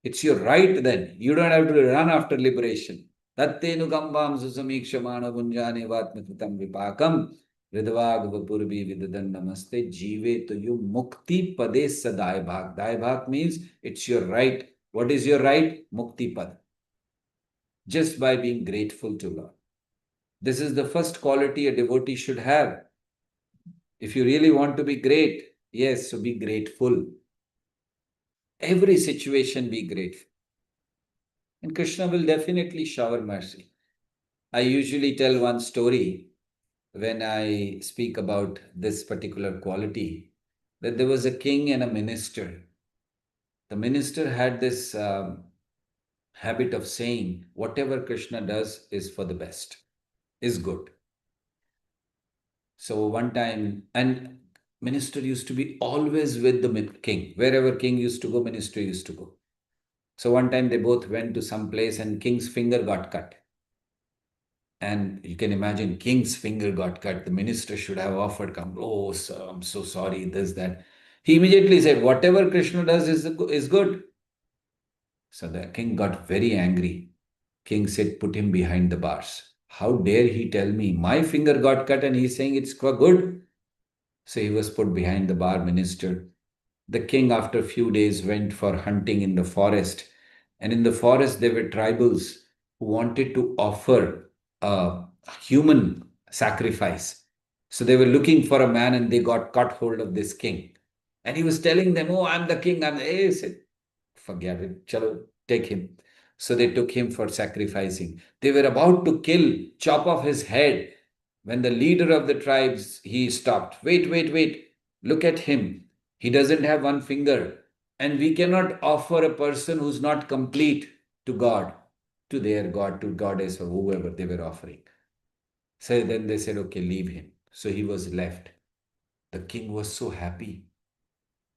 A: It's your right then. You don't have to run after liberation. Tattenu kambam susamikshamana bunjane vatmakritam vipakam Ridvag vapurbi vidadan namaste jive to you mukti pade sadai bhag. Daibhag means it's your right. What is your right? Mukti pad. Just by being grateful to Lord. This is the first quality a devotee should have. If you really want to be great, yes, so be grateful. Every situation be grateful. And Krishna will definitely shower mercy. I usually tell one story when I speak about this particular quality, that there was a king and a minister. The minister had this habit of saying, whatever Krishna does is for the best, is good. So one time, and minister used to be always with the king. Wherever king used to go, minister used to go. So one time they both went to some place and king's finger got cut. And you can imagine king's finger got cut. The minister should have offered, oh, sir, I'm so sorry, this, that. He immediately said, whatever Krishna does is good. So the king got very angry. King said, put him behind the bars. How dare he tell me my finger got cut and he's saying it's for good? So he was put behind the bar, minister. The king, after a few days, went for hunting in the forest. And in the forest, there were tribals who wanted to offer a human sacrifice. So they were looking for a man and they got caught hold of this king. And he was telling them, oh, I'm the king. He said, forget it. Chalo, take him. So they took him for sacrificing. They were about to chop off his head. When the leader of the tribes, he stopped. Wait. Look at him. He doesn't have one finger. And we cannot offer a person who's not complete to God, to their God, to goddess or whoever they were offering. So then they said, okay, leave him. So he was left. The king was so happy.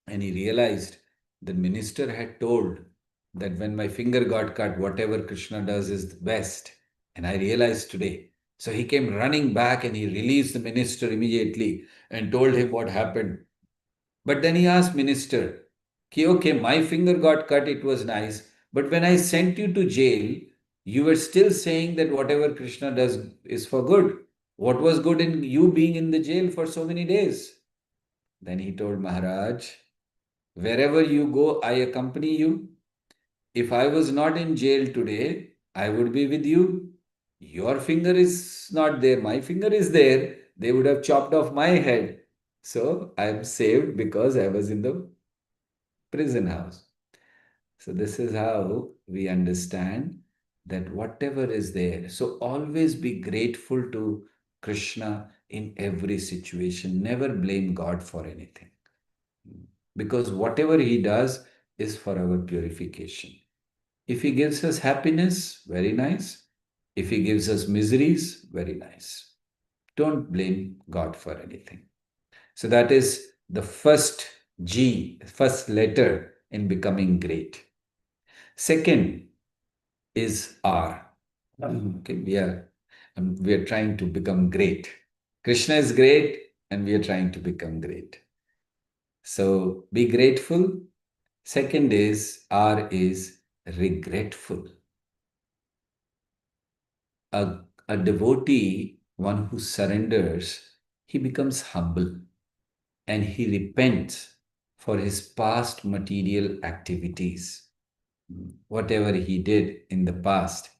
A: And he realized the minister had told that when my finger got cut, whatever Krishna does is the best. And I realized today. So he came running back and he released the minister immediately and told him what happened. But then he asked minister, okay, my finger got cut, it was nice. But when I sent you to jail, you were still saying that whatever Krishna does is for good. What was good in you being in the jail for so many days? Then he told Maharaj, wherever you go, I accompany you. If I was not in jail today, I would be with you. Your finger is not there, my finger is there. They would have chopped off my head. So I am saved because I was in the prison house. So this is how we understand that whatever is there. So always be grateful to Krishna in every situation. Never blame God for anything. Because whatever he does is for our purification. If he gives us happiness, very nice. If he gives us miseries, very nice. Don't blame God for anything. So that is the first G, first letter in becoming great. Second is R. Okay, we are trying to become great. Krishna is great, and we are trying to become great. So be grateful. Second is R is regretful. A devotee, one who surrenders, he becomes humble and he repents for his past material activities, whatever he did in the past.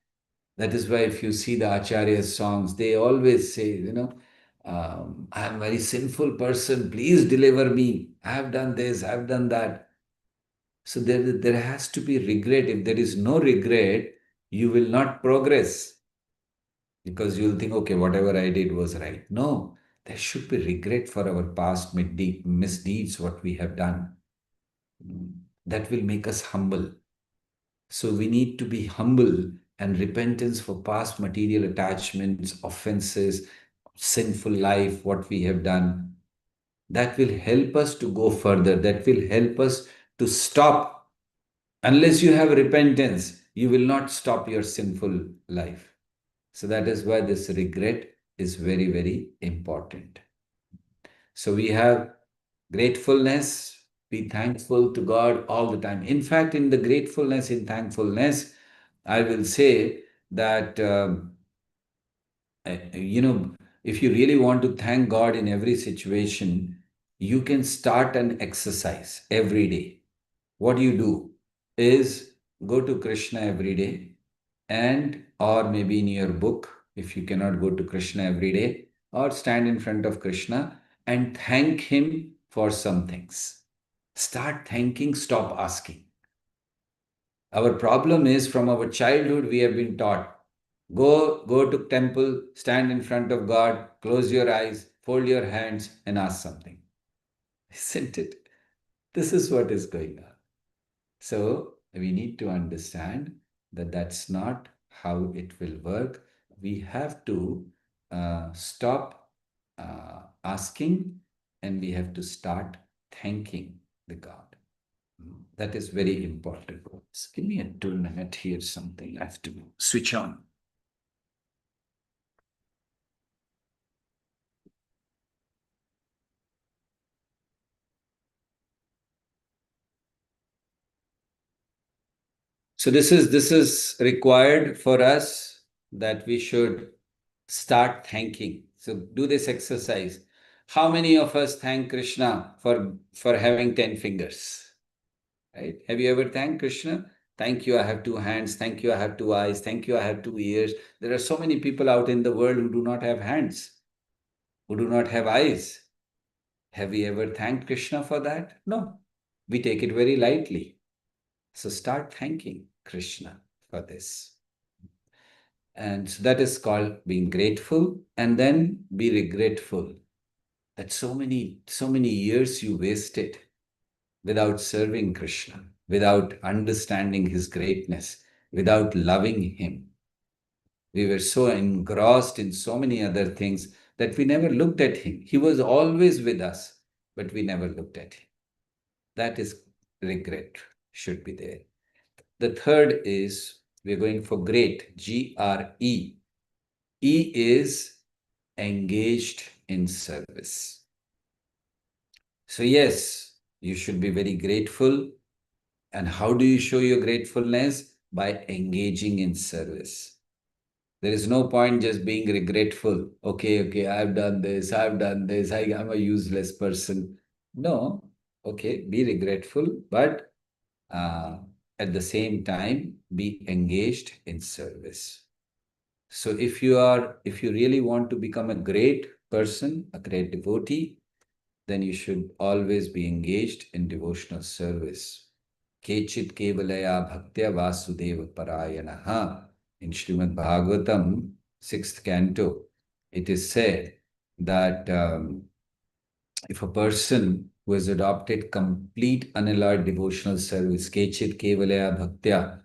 A: That is why if you see the Acharya's songs, they always say, I am a very sinful person, please deliver me. I have done this, I have done that. So there has to be regret. If there is no regret, you will not progress because you'll think, okay, whatever I did was right. No, there should be regret for our past misdeeds, what we have done. That will make us humble. So we need to be humble and repentance for past material attachments, offenses, sinful life, what we have done. That will help us to go further. That will help us to stop. Unless you have repentance, you will not stop your sinful life. So that is why this regret is very, very important. So we have gratefulness, be thankful to God all the time. In fact, in the gratefulness, in thankfulness, I will say that, if you really want to thank God in every situation, you can start an exercise every day. What you do is go to Krishna every day and or maybe in your book, if you cannot go to Krishna every day, or stand in front of Krishna and thank him for some things. Start thanking, stop asking. Our problem is from our childhood we have been taught, go to temple, stand in front of God, close your eyes, fold your hands and ask something. Isn't it? This is what is going on. So we need to understand that that's not how it will work. We have to stop asking and we have to start thanking the God. That is very important. Just give me a 2 minute here, something I have to switch on. So this is required for us that we should start thanking. So do this exercise. How many of us thank Krishna for having 10 fingers? Right? Have you ever thanked Krishna? Thank you, I have 2 hands. Thank you, I have 2 eyes. Thank you, I have 2 ears. There are so many people out in the world who do not have hands, who do not have eyes. Have we ever thanked Krishna for that? No. We take it very lightly. So start thanking Krishna for this. And so that is called being grateful, and then be regretful that so many years you wasted without serving Krishna, without understanding his greatness, without loving him. We were so engrossed in so many other things that we never looked at him. He was always with us, but we never looked at him. That is regret, should be there. The third is we're going for great, G-R-E. E is engaged in service. So yes, you should be very grateful. And how do you show your gratefulness? By engaging in service. There is no point just being regretful. Okay, I've done this, I'm a useless person. No, okay, be regretful, but uh, at the same time, be engaged in service. So if you really want to become a great person, a great devotee, then you should always be engaged in devotional service. Kechit kevalaya bhaktya vasudeva parayanaha. In Srimad Bhagavatam, 6th canto, it is said that if a person who has adopted complete unalloyed devotional service, Kechit kevalaya bhaktya,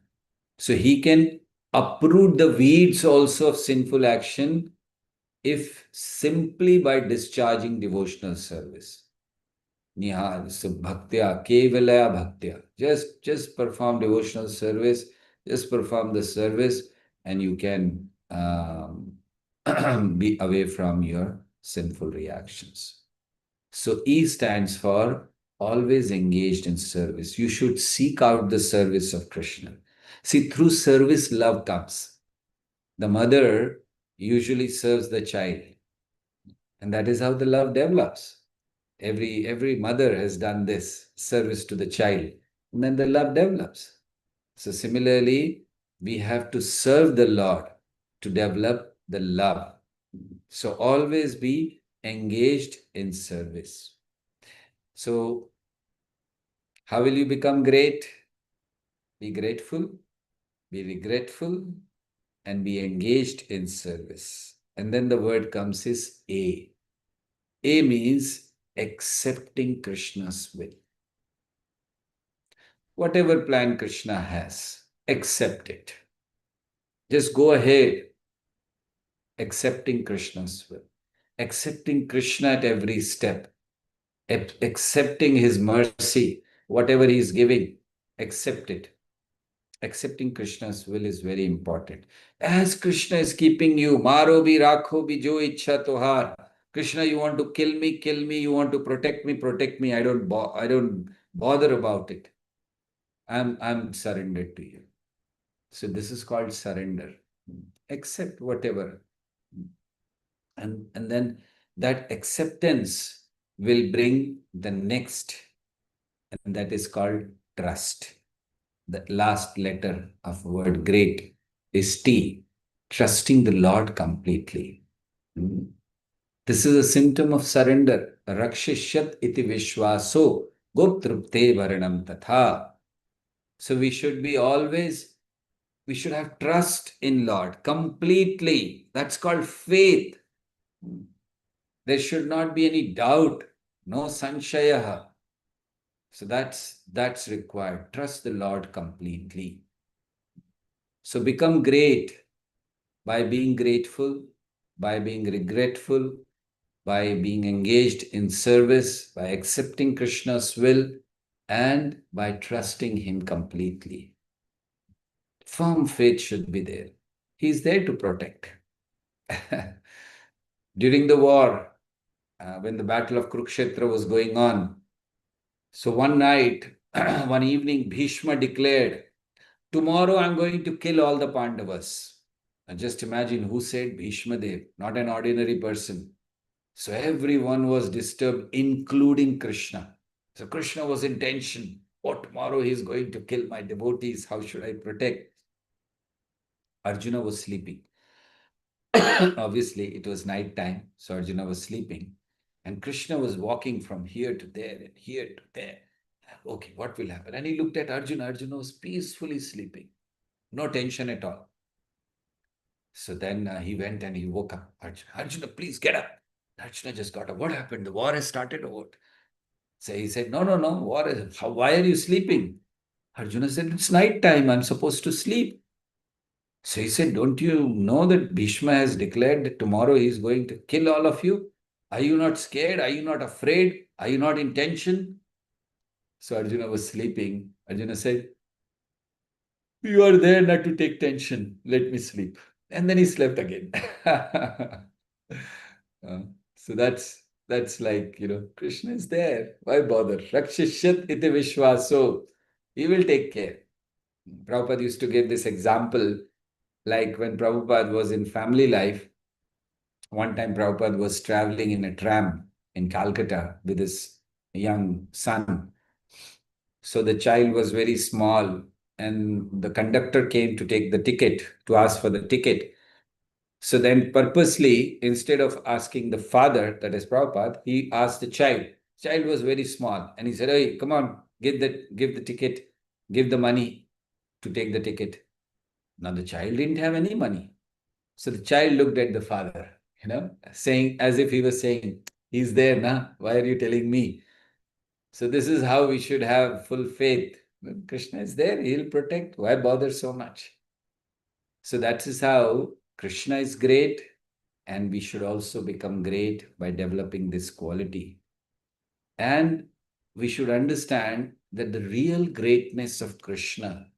A: so he can uproot the weeds also of sinful action if simply by discharging devotional service. Nihal, so bhaktya, kevalaya bhaktya. Just perform devotional service, just perform the service, and you can be away from your sinful reactions. So E stands for always engaged in service. You should seek out the service of Krishna. See, through service, love comes. The mother usually serves the child, and that is how the love develops. Every mother has done this service to the child, and then the love develops. So similarly, we have to serve the Lord to develop the love. So always be engaged in service. So how will you become great? Be grateful, be regretful, and be engaged in service. And then the word comes is A. A means accepting Krishna's will. Whatever plan Krishna has, accept it. Just go ahead, accepting Krishna's will, accepting Krishna at every step, accepting his mercy, whatever he is giving, accept it. Accepting Krishna's will is very important. As Krishna is keeping you, Maro bhi rakho bhi jo ichha tohar. Krishna, you want to kill me, kill me. You want to protect me, protect me. I don't bother about it. I'm surrendered to you. So this is called surrender. Accept whatever. And then that acceptance will bring the next, and that is called trust. The last letter of word great is T, trusting the Lord completely. This is a symptom of surrender. Rakshishyat iti vishwaso goptrupte varanam tatha. So we should have trust in Lord completely. That's called faith. There should not be any doubt, no sanshaya. So that's required. Trust the Lord completely. So become great by being grateful, by being regretful, by being engaged in service, by accepting Krishna's will, and by trusting him completely. Firm faith should be there. He's there to protect. During the war, when the battle of Kurukshetra was going on, so one night, one evening, Bhishma declared, tomorrow I'm going to kill all the Pandavas. And just imagine who said Bhishma Dev, not an ordinary person. So everyone was disturbed, including Krishna. So Krishna was in tension. Oh, tomorrow he's going to kill my devotees. How should I protect? Arjuna was sleeping. Obviously, it was night time, so Arjuna was sleeping. And Krishna was walking from here to there and here to there. Okay, what will happen? And he looked at Arjuna. Arjuna was peacefully sleeping. No tension at all. So then he went and he woke up. Arjuna, please get up. Arjuna just got up. What happened? The war has started or what? So he said, no, war is, why are you sleeping? Arjuna said, it's night time. I'm supposed to sleep. So he said, don't you know that Bhishma has declared that tomorrow he is going to kill all of you? Are you not scared? Are you not afraid? Are you not in tension? So Arjuna was sleeping. Arjuna said, you are there not to take tension. Let me sleep. And then he slept again. So that's like, Krishna is there. Why bother? Rakshishyat iti vishwaso. He will take care. Prabhupada used to give this example, like when Prabhupada was in family life. One time Prabhupada was traveling in a tram in Calcutta with his young son. So the child was very small, and the conductor came to take the ticket, to ask for the ticket. So then purposely, instead of asking the father, that is Prabhupada, he asked the child. Child was very small, and he said, "Hey, come on, give the ticket, give the money to take the ticket." Now the child didn't have any money. So the child looked at the father, saying, as if he was saying, "He's there, na? Why are you telling me?" So this is how we should have full faith. When Krishna is there, he'll protect. Why bother so much? So that is how Krishna is great, and we should also become great by developing this quality. And we should understand that the real greatness of Krishna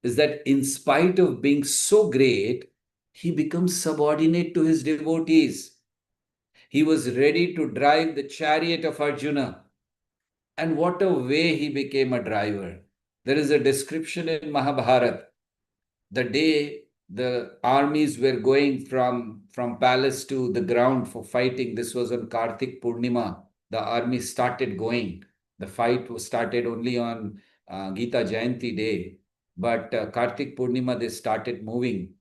A: is that in spite of being so great, he becomes subordinate to his devotees. He was ready to drive the chariot of Arjuna. And what a way he became a driver. There is a description in Mahabharata. The day the armies were going from palace to the ground for fighting, this was on Kartik Purnima. The army started going. The fight was started only on Gita Jayanti day. But Kartik Purnima, they started moving.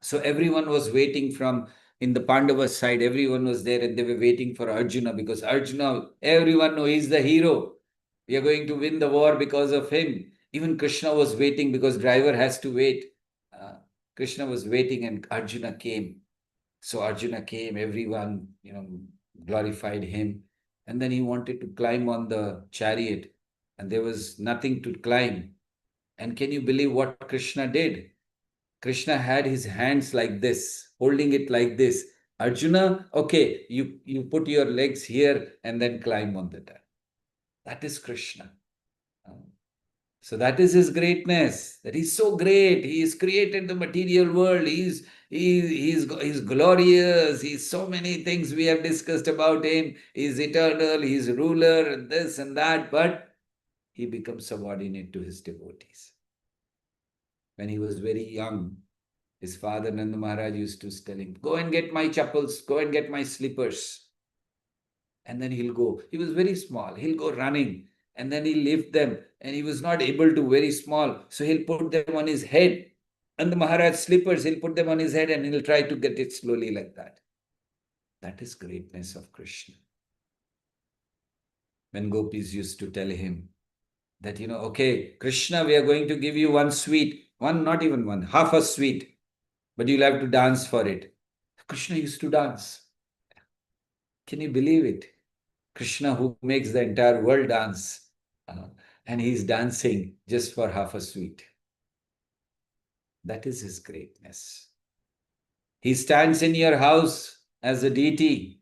A: So everyone was waiting from in the Pandava side, everyone was there and they were waiting for Arjuna, because Arjuna, everyone knows he's the hero. We are going to win the war because of him. Even Krishna was waiting because driver has to wait. Uh, Krishna was waiting and Arjuna came. So Arjuna came, everyone, glorified him. And then he wanted to climb on the chariot and there was nothing to climb. And can you believe what Krishna did? Krishna had his hands like this, holding it like this. Arjuna, okay, you put your legs here and then climb on the top. That is Krishna. So that is his greatness. That he's so great. He has created the material world. He's glorious. He's so many things we have discussed about him. He's eternal. He's ruler and this and that. But he becomes subordinate to his devotees. When he was very young, his father Nanda Maharaj used to tell him, "Go and get my chappals, go and get my slippers." And then he'll go. He was very small. He'll go running and then he'll lift them. And he was not able to, very small. So he'll put them on his head. And the Maharaj slippers, he'll put them on his head and he'll try to get it slowly like that. That is greatness of Krishna. When gopis used to tell him that, okay, Krishna, we are going to give you one sweet, one, not even one, half a sweet, but you'll have to dance for it. Krishna used to dance. Can you believe it? Krishna, who makes the entire world dance, and he's dancing just for half a sweet. That is his greatness. He stands in your house as a deity,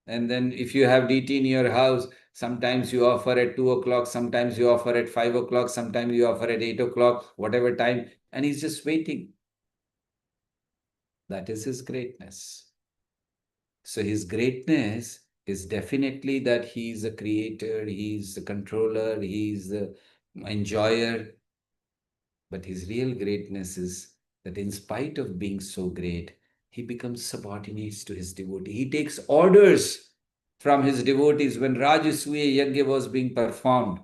A: and then if you have deity in your house, sometimes you offer at 2 o'clock, sometimes you offer at 5 o'clock, sometimes you offer at 8 o'clock, whatever time, and he's just waiting. That is his greatness. So his greatness is definitely that he is a creator, he is a controller, he is the enjoyer. But his real greatness is that in spite of being so great, he becomes subordinate to his devotee. He takes orders from his devotees. When Rajasuya Yajna was being performed,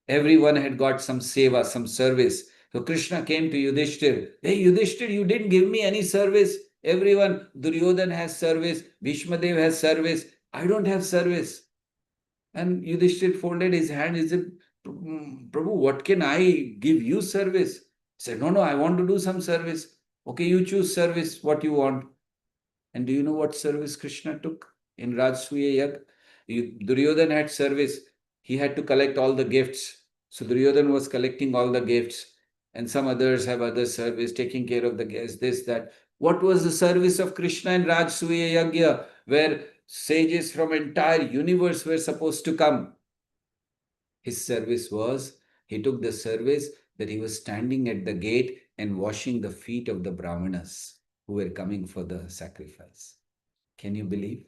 A: everyone had got some seva, some service. So Krishna came to Yudhishthir. "Hey Yudhishthir, you didn't give me any service. Everyone, Duryodhan has service, Bhishmadev has service. I don't have service." And Yudhishthir folded his hand. He said, "Prabhu, what can I give you service?" He said, "No, I want to do some service." "Okay, you choose service, what you want." And do you know what service Krishna took in Rajasuya Yajna? Duryodhan had service. He had to collect all the gifts. So Duryodhan was collecting all the gifts. And some others have other service, taking care of the guests, this, that. What was the service of Krishna in Rajasuya Yajna, where sages from entire universe were supposed to come? His service was, he took the service that he was standing at the gate and washing the feet of the Brahmanas who were coming for the sacrifice. Can you believe?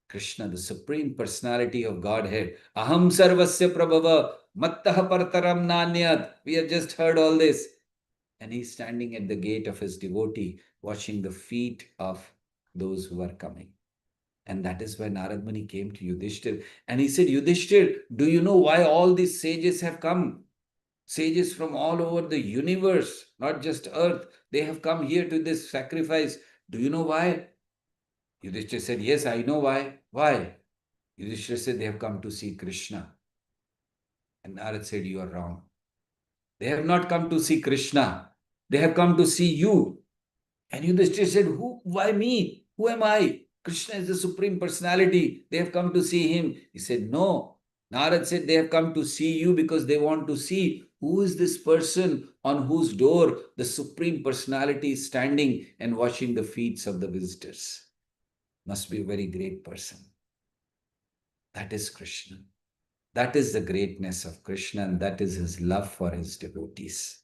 A: Krishna, the Supreme Personality of Godhead. Aham sarvasya prabhava mattah partaram nanyat. We have just heard all this. And he's standing at the gate of his devotee, washing the feet of those who are coming. And that is why Narad Muni came to Yudhishthir. And he said, Yudhishthir, do you know why all these sages have come? Sages from all over the universe, not just earth. They have come here to this sacrifice. Do you know why? Yudhishthir said, yes, I know why. Why? Yudhishthir said, they have come to see Krishna. And Narad said, you are wrong. They have not come to see Krishna. They have come to see you. And Yudhishthir said, why me? Who am I? Krishna is the Supreme Personality. They have come to see him. He said, no. Narad said, they have come to see you because they want to see who is this person on whose door the Supreme Personality is standing and washing the feet of the visitors. Must be a very great person. That is Krishna. That is the greatness of Krishna, and that is his love for his devotees.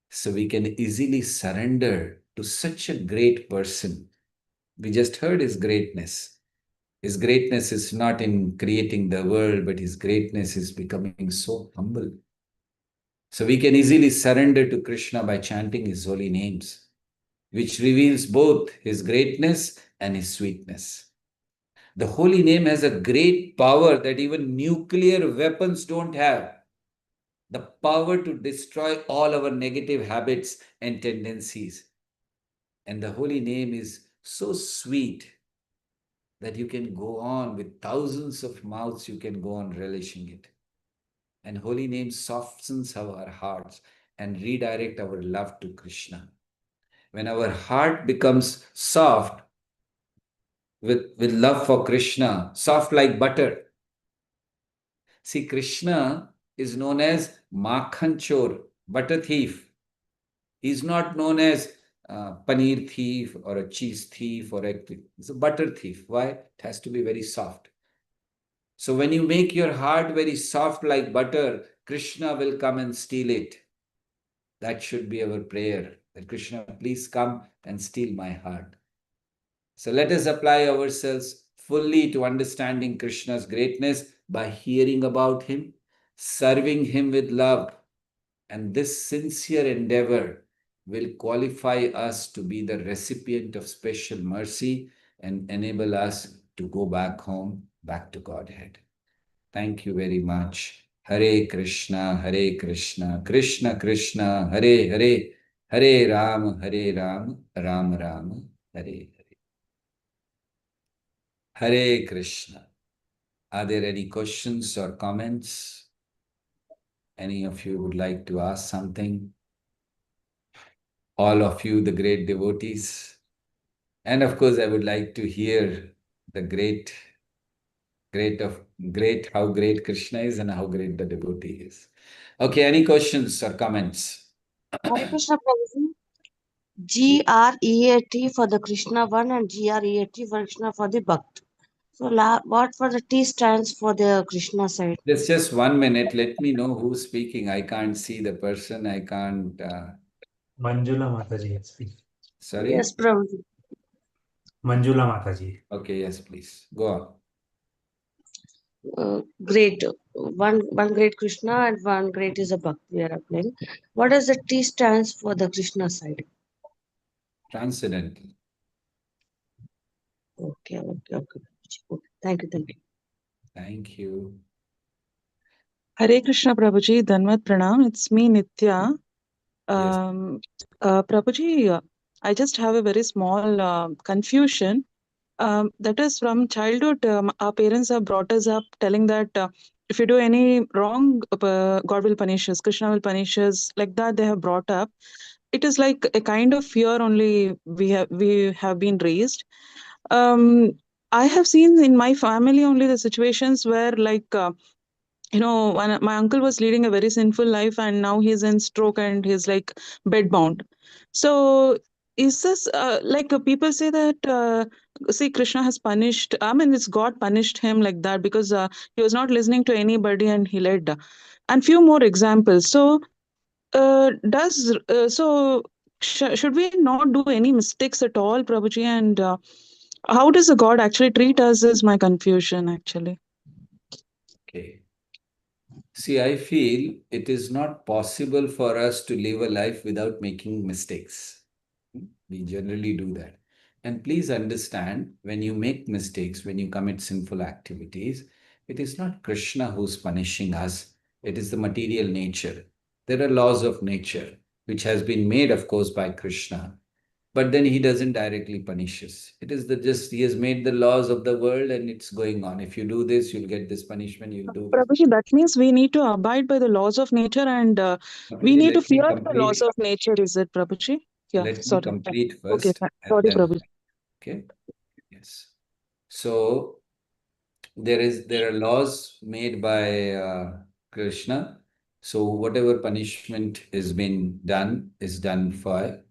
A: So we can easily surrender to such a great person. We just heard his greatness. His greatness is not in creating the world, but his greatness is becoming so humble. So we can easily surrender to Krishna by chanting his holy names, which reveals both his greatness and his sweetness. The holy name has a great power that even nuclear weapons don't have. The power to destroy all our negative habits and tendencies. And the holy name is so sweet that you can go on with thousands of mouths, you can go on relishing it. And holy name softens our hearts and redirect our love to Krishna. When our heart becomes soft with love for Krishna, soft like butter. See, Krishna is known as Makhan Chor, butter thief. He's not known as paneer thief or a cheese thief or egg thief. It's a butter thief. Why? It has to be very soft. So when you make your heart very soft like butter, Krishna will come and steal it. That should be our prayer, that Krishna, please come and steal my heart. So let us apply ourselves fully to understanding Krishna's greatness by hearing about him, serving him with love, and this sincere endeavor will qualify us to be the recipient of special mercy and enable us to go back home, back to Godhead. Thank you very much. Hare Krishna, Krishna Krishna, Hare Hare, Hare Ram, Ram Ram, Hare Hare. Hare Krishna. Are there any questions or comments? Any of you would like to ask something? All of you, the great devotees. And of course, I would like to hear the how great Krishna is and how great the devotee is. Okay, any questions or comments?
D: Hare Krishna Prabhuji. GREAT for the Krishna one and GREAT for Krishna for the Bhakt. So what for the T stands for the Krishna side?
A: Just 1 minute. Let me know who's speaking. I can't see the person. I can't.
B: Manjula Mataji is speaking.
A: Sorry?
D: Yes, Prabhuji.
B: Manjula Mataji.
A: Okay, yes, please. Go on.
D: Great. One great Krishna and one great is a Bhakt we are applying. What does the T stands for the Krishna side?
A: Transcendental.
D: Okay. Thank you.
A: Thank you.
E: Hare Krishna Prabhuji, Dhanvat Pranam. It's me, Nitya.
A: Yes.
E: Prabhuji, I just have a very small confusion. That is from childhood, our parents have brought us up telling that if you do any wrong, God will punish us, Krishna will punish us. Like that, they have brought up. It is like a kind of fear only we have been raised. I have seen in my family only the situations where when my uncle was leading a very sinful life and now he's in stroke and he's like bedbound. So is this people say that see, Krishna has punished, it's God punished him like that because he was not listening to anybody and he led, and few more examples. So Should we not do any mistakes at all, Prabhuji? And how does the God actually treat us is my confusion actually.
A: Okay. See, I feel it is not possible for us to live a life without making mistakes. We generally do that. And please understand, when you make mistakes, when you commit sinful activities, it is not Krishna who's punishing us, it is the material nature. There are laws of nature, which has been made, of course, by Krishna. But then he doesn't directly punish us. It is he has made the laws of the world and it's going on. If you do this, you'll get this punishment, you'll do this.
E: Prabhuji, that means we need to abide by the laws of nature and we
A: Mataji,
E: need to
A: let me
E: fear the laws
A: complete.
E: of nature, is it, Prabhuji? Yeah,
A: Let me
E: sorry.
A: complete
E: Okay,
A: first and
E: sorry,
A: then,
E: Prabhuji.
A: okay? Yes. So there are laws made by Krishna. So whatever punishment is being done is done for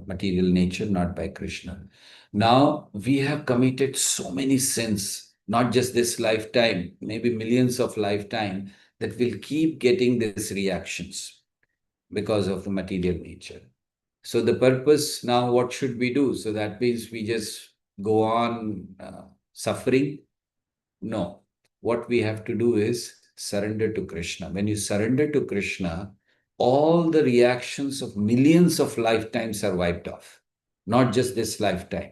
A: material nature, not by Krishna. Now we have committed so many sins, not just this lifetime, maybe millions of lifetime, that will keep getting these reactions because of the material nature. So the purpose now, what should we do? So that means we just go on suffering? No. What we have to do is surrender to Krishna. When you surrender to Krishna, all the reactions of millions of lifetimes are wiped off. Not just this lifetime,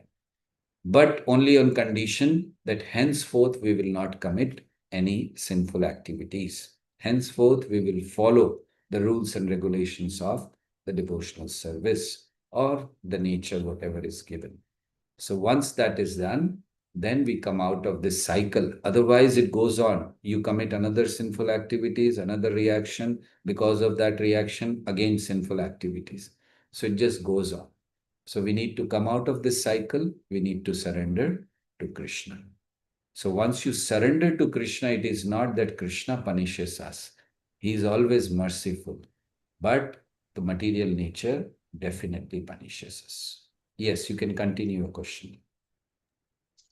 A: but only on condition that henceforth we will not commit any sinful activities. Henceforth, we will follow the rules and regulations of the devotional service or the nature, whatever is given. So once that is done, then we come out of this cycle. Otherwise, it goes on. You commit another sinful activities, another reaction. Because of that reaction, again sinful activities. So it just goes on. So we need to come out of this cycle. We need to surrender to Krishna. So once you surrender to Krishna, it is not that Krishna punishes us. He is always merciful. But the material nature definitely punishes us. Yes, you can continue your question.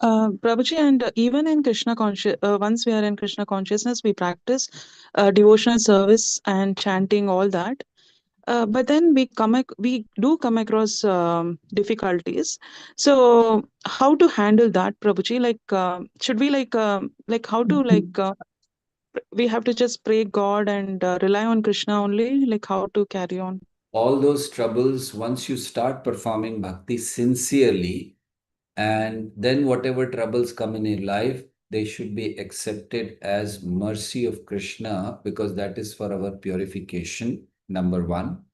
E: Prabhuji, and even in Krishna conscious, once we are in Krishna consciousness, we practice devotional service and chanting, all that. But then we do come across difficulties. So how to handle that, Prabhuji? Should we like how to we have to just pray God and rely on Krishna only? Like how to carry on?
A: All those troubles, once you start performing bhakti sincerely, and then whatever troubles come in your life, they should be accepted as mercy of Krishna, because that is for our purification, number one.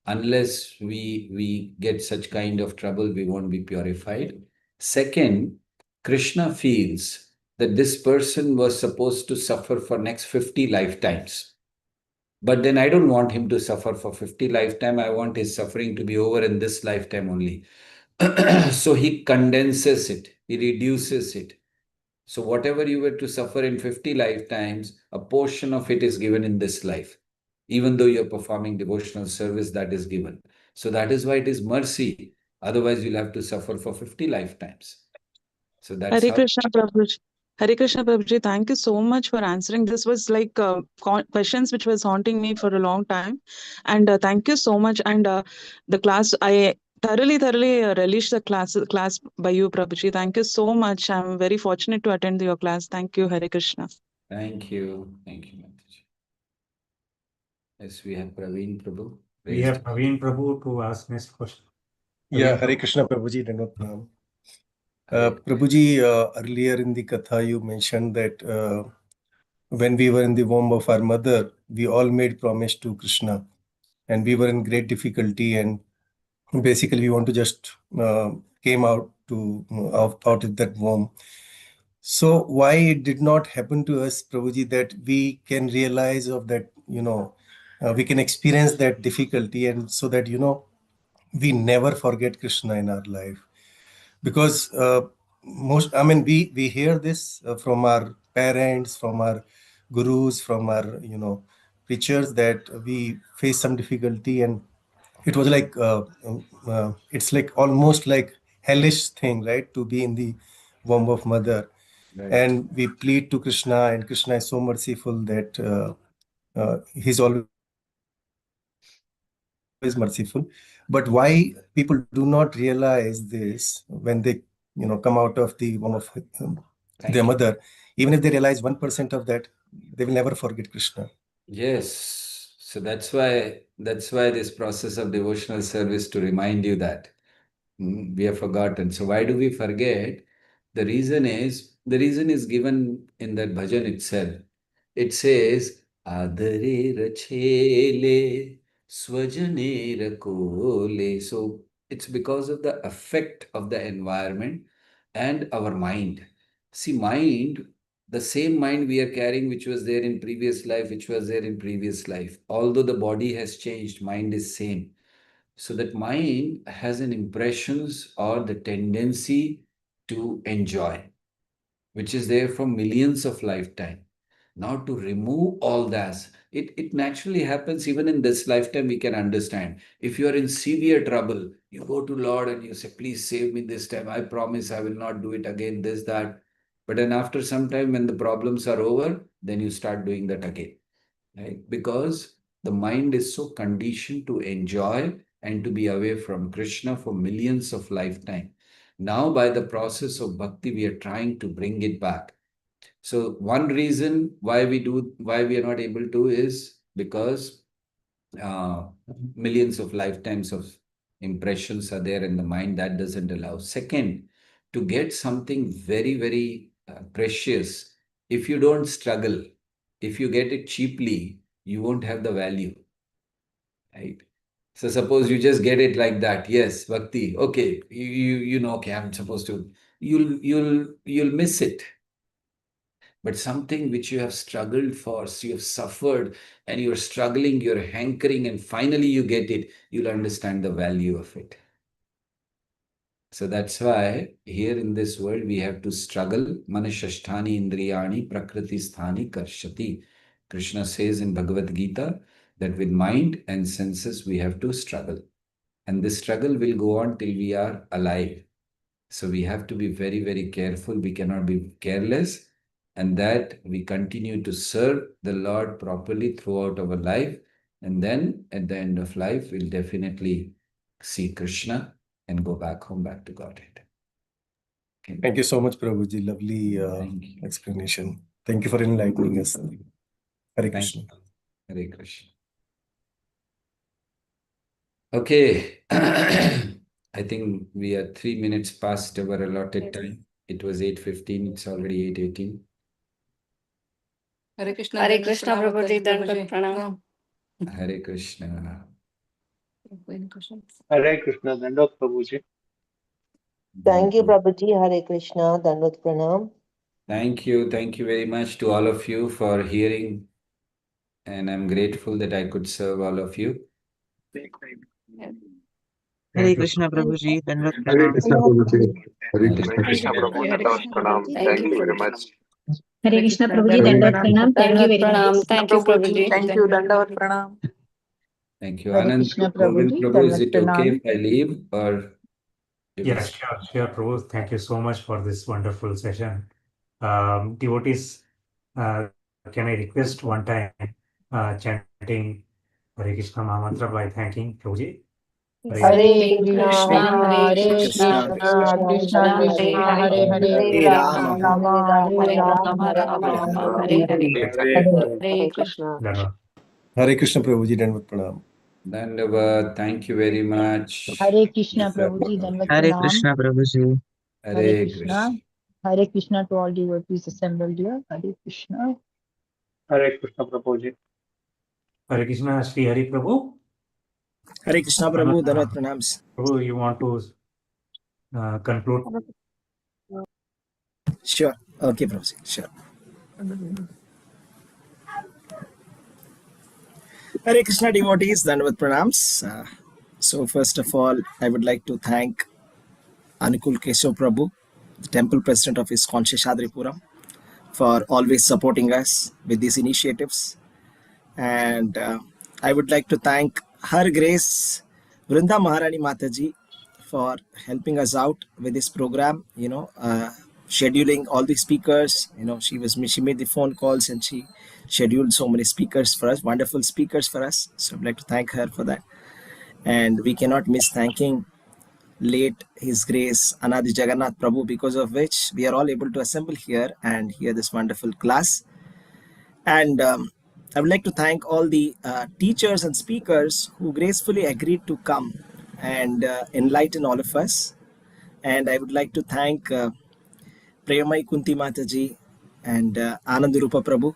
A: Unless we get such kind of trouble, we won't be purified. Second, Krishna feels that this person was supposed to suffer for next 50 lifetimes. But then I don't want him to suffer for 50 lifetime. I want his suffering to be over in this lifetime only. So he condenses it, he reduces it. So whatever you were to suffer in 50 lifetimes, a portion of it is given in this life. Even though you're performing devotional service, that is given. So that is why it is mercy. Otherwise, you'll have to suffer for 50 lifetimes. So that's
E: Hare
A: how.
E: Krishna Prabhuji. Hare Krishna Prabhuji, thank you so much for answering. This was like questions which was haunting me for a long time. And thank you so much. And the class, I thoroughly relished the class by you, Prabhuji. Thank you so much. I'm very fortunate to attend your class. Thank you, Hare Krishna.
A: Thank you. Thank you, Mataji. Yes, we have Praveen Prabhu.
B: We have Praveen Prabhu to ask next question.
F: Yeah,
B: Praveen
F: Hare
B: Prabhu.
F: Krishna Prabhuji, Dandavat Pranam.
A: Hare.
F: Prabhuji, earlier in the Katha, you mentioned that when we were in the womb of our mother, we all made promise to Krishna, and we were in great difficulty, and basically we want to just came out to out of that womb. So why it did not happen to us, Prabhuji, that we can realize of that, we can experience that difficulty, and so that we never forget Krishna in our life. Because we hear this from our parents, from our gurus, from our preachers, that we face some difficulty, and it was like it's like almost like hellish thing, right, to be in the womb of mother.
A: Right.
F: And we plead to Krishna, and Krishna is so merciful that he's always is merciful. But why people do not realize this when they, come out of the womb of their mother, even if they realize 1% of that, they will never forget Krishna.
A: Yes. So that's why this process of devotional service to remind you that we have forgotten. So why do we forget? The reason is given in that bhajan itself. It says, Adare rachele swajane rakole. So it's because of the effect of the environment and our mind. See, mind, the same mind we are carrying, which was there in previous life, although the body has changed, mind is same. So that mind has an impressions or the tendency to enjoy, which is there from millions of lifetime. Now to remove all that, it naturally happens even in this lifetime, we can understand. If you are in severe trouble, you go to Lord and you say, please save me this time. I promise I will not do it again, this, that. But then after some time, when the problems are over, then you start doing that again. Right? Because the mind is so conditioned to enjoy and to be away from Krishna for millions of lifetime. Now, by the process of bhakti, we are trying to bring it back. So one reason why we are not able to is because millions of lifetimes of impressions are there in the mind that doesn't allow. Second, to get something very, very precious, if you don't struggle, if you get it cheaply, you won't have the value, right? So suppose you just get it like that. Yes, bhakti. Okay, you know. Okay, I'm supposed to. You'll miss it. But something which you have struggled for, so you have suffered, and you're struggling, you're hankering, and finally you get it. You'll understand the value of it. So that's why here in this world we have to struggle. Manashasthani indriyani prakriti sthani karshati. Krishna says in Bhagavad Gita that with mind and senses we have to struggle. And this struggle will go on till we are alive. So we have to be very, very careful. We cannot be careless. And that we continue to serve the Lord properly throughout our life. And then at the end of life, we'll definitely see Krishna and go back home, back to Godhead. Okay.
F: Thank you so much, Prabhuji. Lovely explanation. Thank you for enlightening us. Hare Krishna.
A: Hare Krishna. Okay. I think we are 3 minutes past our allotted time. It was 8:15. It's already 8:18.
G: Hare Krishna Prabhuji, Dandavat Pranam.
A: Hare Krishna.
H: Hare Krishna, Dandavat Prabhuji.
I: Thank you, Prabhuji. Hare Krishna, Dandavat Pranam.
A: Thank you. Thank you very much to all of you for hearing. And I'm grateful that I could serve all of you.
J: Hare Krishna Prabhuji, Dandavat
K: Hare
J: Pranam.
K: Krishna Prabhuji. Hare
A: Hare
K: Krishna.
H: Prabhu, Dandavat Pranam. Thank you very much.
G: Hare Krishna Prabhuji, Dandavat Pranam. Thank you very much. Thank you, Prabhuji.
J: Thank you, Dandavat Pranam.
A: Thank you.
C: Hare
A: Anand,
C: Krishna
A: Govind
C: Prabhuji,
A: Prabhu, is
C: Dandavat
A: it okay if
C: Pranam.
A: I leave or?
B: Yeah, sure, Prabhu. Thank you so much for this wonderful session. Devotees, can I request one time chanting Hare Krishna Mahamantra by thanking Prabhuji?
C: Hare Krishna,
G: Hare
C: Hare
G: Krishna,
C: Krishna, Krishna Krishna, Hare Hare, Rama Rama, Hare Rama, Rama Rama, Hare Hare.
G: Hare Krishna.
F: Hare Krishna, Prabhuji. Dandavat Pranam.
A: Dandavat, thank you very much.
C: Hare Krishna Prabhuji, Dandavat
J: Hare
C: Pranam.
J: Krishna Prabhuji.
A: Hare Krishna.
C: Hare Krishna to all devotees assembled here. Hare Krishna.
H: Hare Krishna, Prabhuji.
B: Hare Krishna, Shri Hari Prabhu.
L: Hare Krishna Prabhu, Dandavat Pranams.
B: Prabhu, you want to conclude?
L: Sure. Okay, Prabhuji. Sure. Hare Krishna devotees, Dandavat Pranams. So first of all, I would like to thank Anukul Keshav Prabhu, the temple president of ISKCON Sheshadripuram, for always supporting us with these initiatives. And I would like to thank Her Grace Vrinda Maharani Mataji for helping us out with this program, scheduling all the speakers. She made the phone calls and she scheduled so many speakers for us, wonderful speakers for us. So I'd like to thank her for that. And we cannot miss thanking late His Grace Anadi Jagannath Prabhu, because of which we are all able to assemble here and hear this wonderful class. And I would like to thank all the teachers and speakers who gracefully agreed to come and enlighten all of us. And I would like to thank Premai Kunti Mataji and Anandarupa Prabhu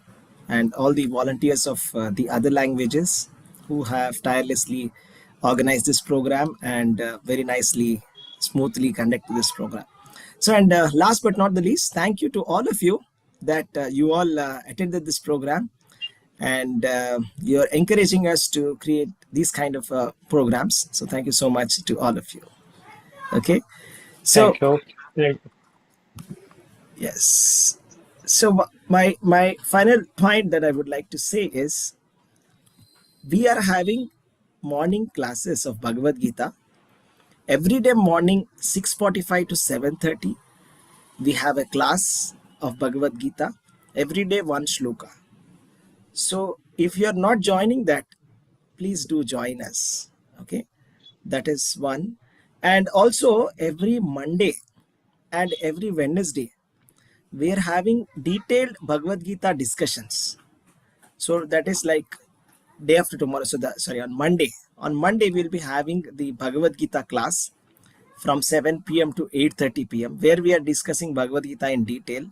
L: and all the volunteers of the other languages who have tirelessly organized this program and very nicely, smoothly conducted this program. So, and last but not the least, thank you to all of you that you all attended this program, and you're encouraging us to create these kind of programs. So thank you so much to all of you. Okay. So,
H: Thank you.
L: yes. So my final point that I would like to say is, we are having morning classes of Bhagavad Gita every day morning 6:45 to 7:30. We have a class of Bhagavad Gita every day, one shloka. So if you are not joining that, please do join us. Okay, that is one. And also every Monday and every Wednesday we are having detailed Bhagavad Gita discussions. So that is like day after tomorrow. So on Monday we'll be having the Bhagavad Gita class from 7 p.m. to 8:30 p.m. where we are discussing Bhagavad Gita in detail.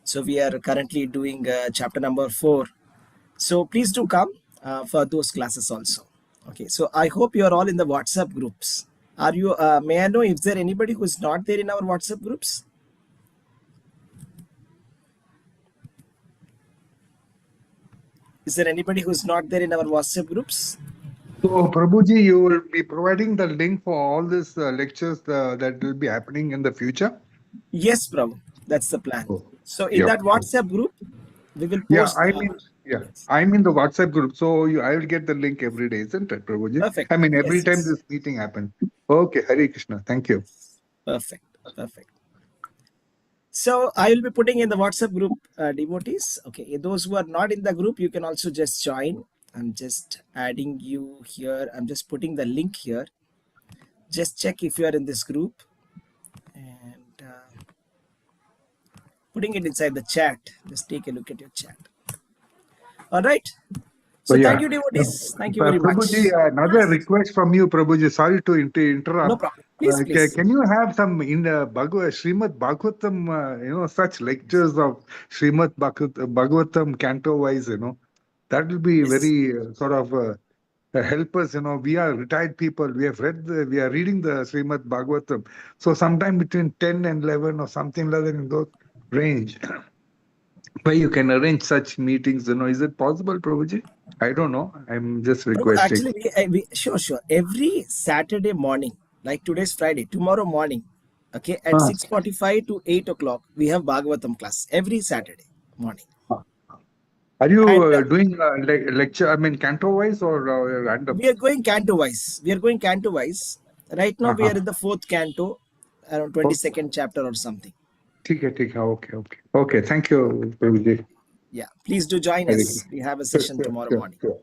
L: So we are currently doing chapter number 4. So please do come for those classes also. Okay, so I hope you are all in the WhatsApp groups. Are you? May I know if there anybody who is not there in our WhatsApp groups? Is there anybody who is not there in our WhatsApp groups?
K: So, Prabhuji, you will be providing the link for all these lectures that will be happening in the future?
L: Yes, Prabhu. That's the plan.
K: Oh,
L: So in that WhatsApp group, we will post.
K: I'm in the WhatsApp group, so I will get the link every day, isn't it, Prabhuji?
L: Perfect.
K: I mean, every
L: Yes,
K: time
L: yes.
K: this meeting happens. Okay, Hare Krishna. Thank you.
L: Perfect. So I will be putting in the WhatsApp group devotees. Okay, those who are not in the group, you can also just join. I'm just adding you here. I'm just putting the link here. Just check if you are in this group and putting it inside the chat. Just take a look at your chat. All right. So thank you, devotees. Thank you very much.
K: Prabhuji, another request from you, Prabhuji. Sorry to interrupt.
L: No problem. Please.
K: Can you have some in the Srimad Bhagavatam, such lectures of Srimad Bhagavatam canto-wise, that will be very sort of help us. We are retired people. We are reading the Srimad Bhagavatam. So sometime between 10 and 11 or something like that in those range, where you can arrange such meetings, is it possible, Prabhuji? I don't know. I'm just requesting.
L: Actually, sure. Every Saturday morning, like today's Friday, tomorrow morning, okay, at 6:45 to 8 o'clock, we have Bhagavatam class every Saturday morning.
K: Are you doing lecture, canto-wise or random?
L: We are going canto-wise. Right now, we are in the 4th canto, around 22nd chapter or something.
K: Okay. Thank you, Prabhuji.
L: Yeah, please do join us. We have a session tomorrow morning.
K: Sure.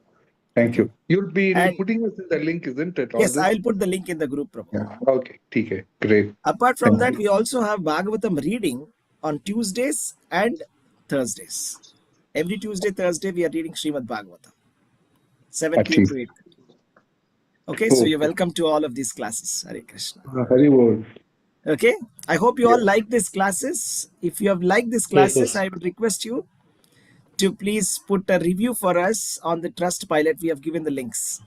K: Thank you. You'll be putting us in the link, isn't it?
L: Yes, I'll put the link in the group, Prabhu.
K: Yeah. Okay, great.
L: Apart from that, we also have Bhagavatam reading on Tuesdays and Thursdays. Every Tuesday, Thursday, we are reading Srimad Bhagavatam. 7 p.m. to 8. Okay, so you're welcome to all of these classes. Hare Krishna.
K: Hare Bol.
L: Okay, I hope you all like these classes. If you have liked these classes, I would request you to please put a review for us on the Trustpilot. We have given the links.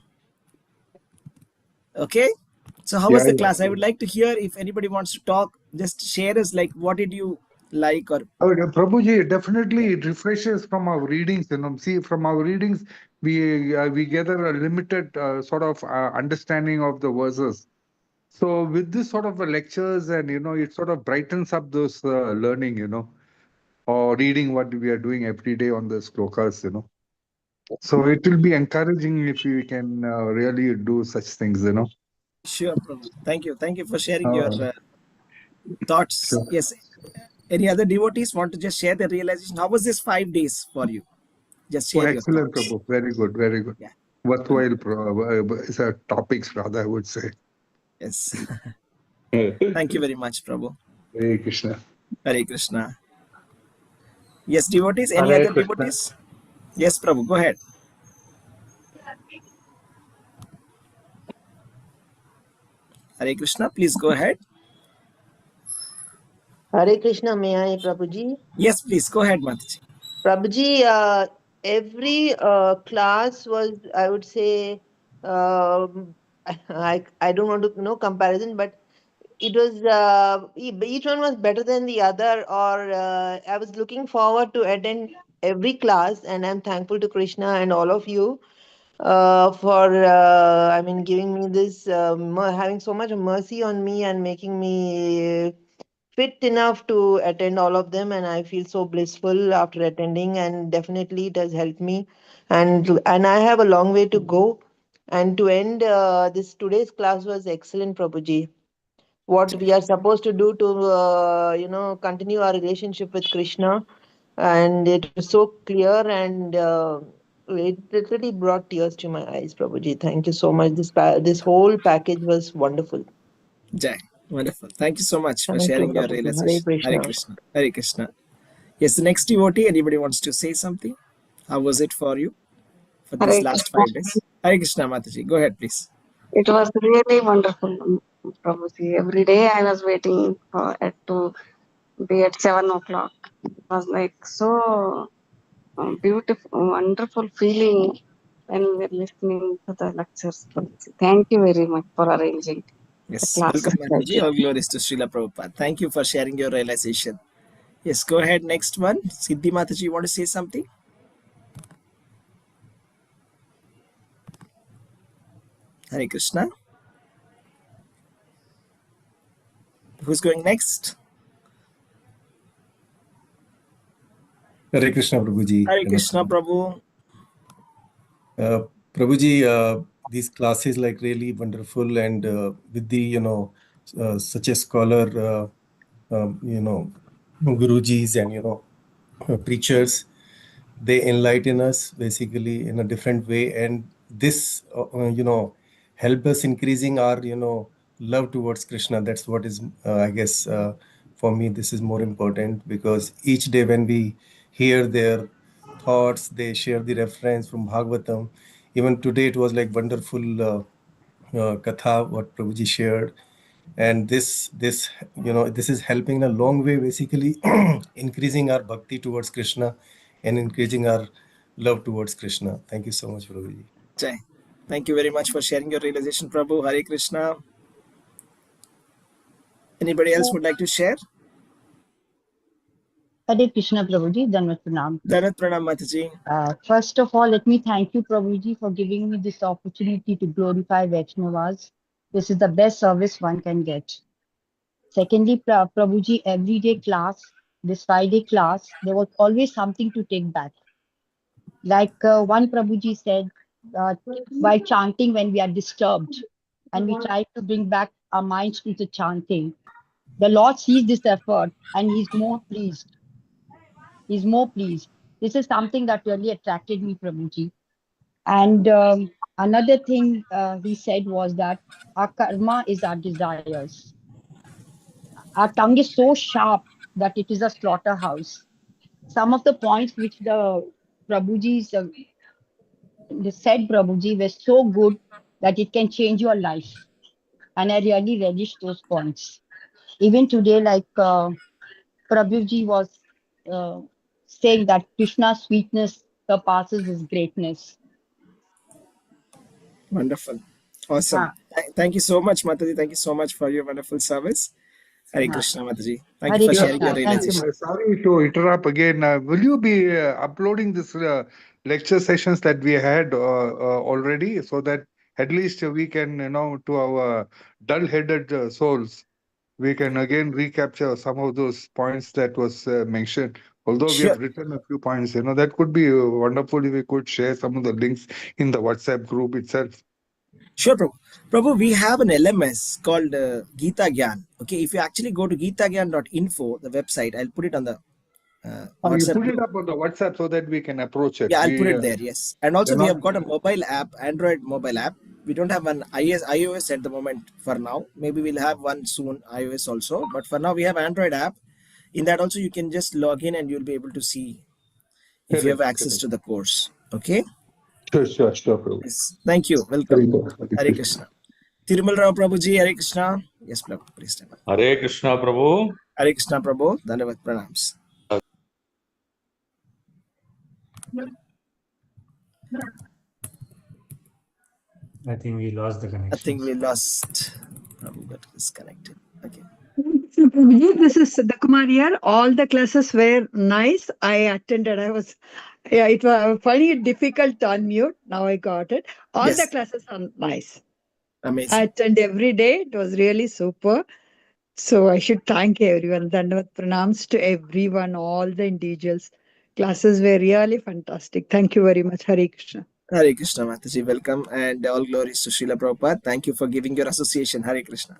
L: Okay, so how was the class? I would like to hear if anybody wants to talk. Just share us, like, what did you like? Or
K: Prabhuji, definitely it refreshes from our readings. See, from our readings, we gather a limited sort of understanding of the verses. So with this sort of lectures and, it sort of brightens up those learning, or reading what we are doing every day on the slokas, So it will be encouraging if we can really do such things,
L: Sure, Prabhu. Thank you for sharing your thoughts. Sure. Yes. Any other devotees want to just share their realization? How was this 5 days for you? Just share your
K: excellent,
L: thoughts.
K: Prabhu. Very good.
L: Yeah.
K: worthwhile topics, rather, I would say.
L: Yes. Thank you very much, Prabhu.
K: Hare Krishna.
L: Hare Krishna. Yes, devotees, any
H: Hare
L: other
H: Krishna.
L: devotees? Yes, Prabhu, go ahead. Hare Krishna, please go ahead.
I: Hare Krishna, may I, Prabhuji?
L: Yes, please, go ahead, Mataji.
I: Prabhuji, every class was, I would say, I don't want to know comparison, but it was each one was better than the other, or I was looking forward to attend every class, and I'm thankful to Krishna and all of you for I mean giving me this having so much mercy on me and making me fit enough to attend all of them, and I feel so blissful after attending, and definitely it has helped me, and I have a long way to go, and to end this today's class was excellent, Prabhuji. What we are supposed to do to continue our relationship with Krishna, and it was so clear, and it literally brought tears to my eyes, Prabhuji. Thank you so much. This whole package was wonderful.
L: Jai. Wonderful. Thank you so much for
I: Thank you,
L: sharing your
I: Prabhuji.
L: realization.
I: Hare Krishna.
L: Hare Krishna. Hare Krishna. Yes, the next devotee, anybody wants to say something? How was it for you for
G: Hare
L: this last
G: Krishna.
L: 5 days? Hare Krishna, Mataji. Go ahead, please.
G: It was really wonderful, Prabhuji. Every day I was waiting for it to be at 7 o'clock. It was like so beautiful, wonderful feeling when we were listening to the lectures. Prabhuji. Thank you very much for arranging the
L: Yes,
G: class.
L: welcome, Mataji. All glories to Srila Prabhupada. Thank you for sharing your realization. Yes, go ahead. Next one. Siddhi Mataji, you want to say something? Hare Krishna. Who's going next?
F: Hare Krishna, Prabhuji.
L: Hare Krishna, Prabhu.
F: Prabhuji, these classes like really wonderful, and with the such a scholar, gurujis and preachers, they enlighten us basically in a different way, and this help us increasing our love towards Krishna. That's what is I guess for me this is more important, because each day when we hear their thoughts, they share the reference from Bhagavatam. Even today it was like wonderful katha what Prabhuji shared, and this this is helping in a long way, basically increasing our bhakti towards Krishna and increasing our love towards Krishna. Thank you so much, Prabhuji.
L: Jai. Thank you very much for sharing your realization, Prabhu. Hare Krishna. Anybody else would like to share?
C: Hare Krishna, Prabhuji. Danvat Pranam.
L: Danvat Pranam, Mataji.
C: First of all, let me thank you, Prabhuji, for giving me this opportunity to glorify Vaishnavas. This is the best service one can get. Secondly, Prabhuji, everyday class, this Friday class, there was always something to take back. Like one Prabhuji said, while chanting when we are disturbed, and we try to bring back our minds to the chanting, the Lord sees this effort and He's more pleased. He's more pleased. This is something that really attracted me, Prabhuji. And another thing he said was that our karma is our desires. Our tongue is so sharp that it is a slaughterhouse. Some of the points which the Prabhuji's said, Prabhuji, were so good that it can change your life. And I really relish those points. Even today, like Prabhuji was saying that Krishna's sweetness surpasses his greatness.
L: Wonderful. Awesome. Thank you so much, Mataji. Thank you so much for your wonderful service. Hare Krishna, Mataji. Thank you for sharing your realization.
K: Sorry to interrupt again. Will you be uploading this lecture sessions that we had already, so that at least we can, to our dull-headed souls, we can again recapture some of those points that was mentioned. Although we have written a few points, that could be wonderful if we could share some of the links in the WhatsApp group itself.
L: Sure, Prabhu. Prabhu, we have an LMS called Gita Gyan. Okay, if you actually go to gitagyan.info, the website, I'll put it on the
K: You
L: WhatsApp
K: put it
L: group.
K: up on the WhatsApp so that we can approach it.
L: Yeah, I'll put it there. Yes, and also
K: we're
L: we
K: not-
L: have got a mobile app, Android mobile app. We don't have an iOS at the moment for now. Maybe we'll have one soon, iOS also. But for now, we have Android app. In that also, you can just log in and you'll be able to see if you have
K: Correct,
L: access
K: correct.
L: to the course. Okay.
K: Sure, Prabhu.
L: Yes. Thank you.
K: Very
L: Welcome.
K: good.
L: Hare Krishna. Tirumal Rao Prabhuji, Hare Krishna. Yes, Prabhu. Please stand up.
H: Hare Krishna Prabhu.
L: Hare Krishna Prabhu. Dhanyavad Pranams.
B: I think we lost the connection.
L: I think we lost. Prabhu got disconnected. Okay.
C: Prabhuji, this is Siddha Kumar here. All the classes were nice. I attended. It was funny, difficult to unmute. Now I got it. All
L: Yes.
C: the classes are nice.
L: Amazing.
C: I attend every day. It was really super. So I should thank everyone. Dandavad pranams to everyone, all the individuals. Classes were really fantastic. Thank you very much. Hare Krishna.
L: Hare Krishna Mataji, welcome, and all glories to Srila Prabhupada. Thank you for giving your association. Hare Krishna.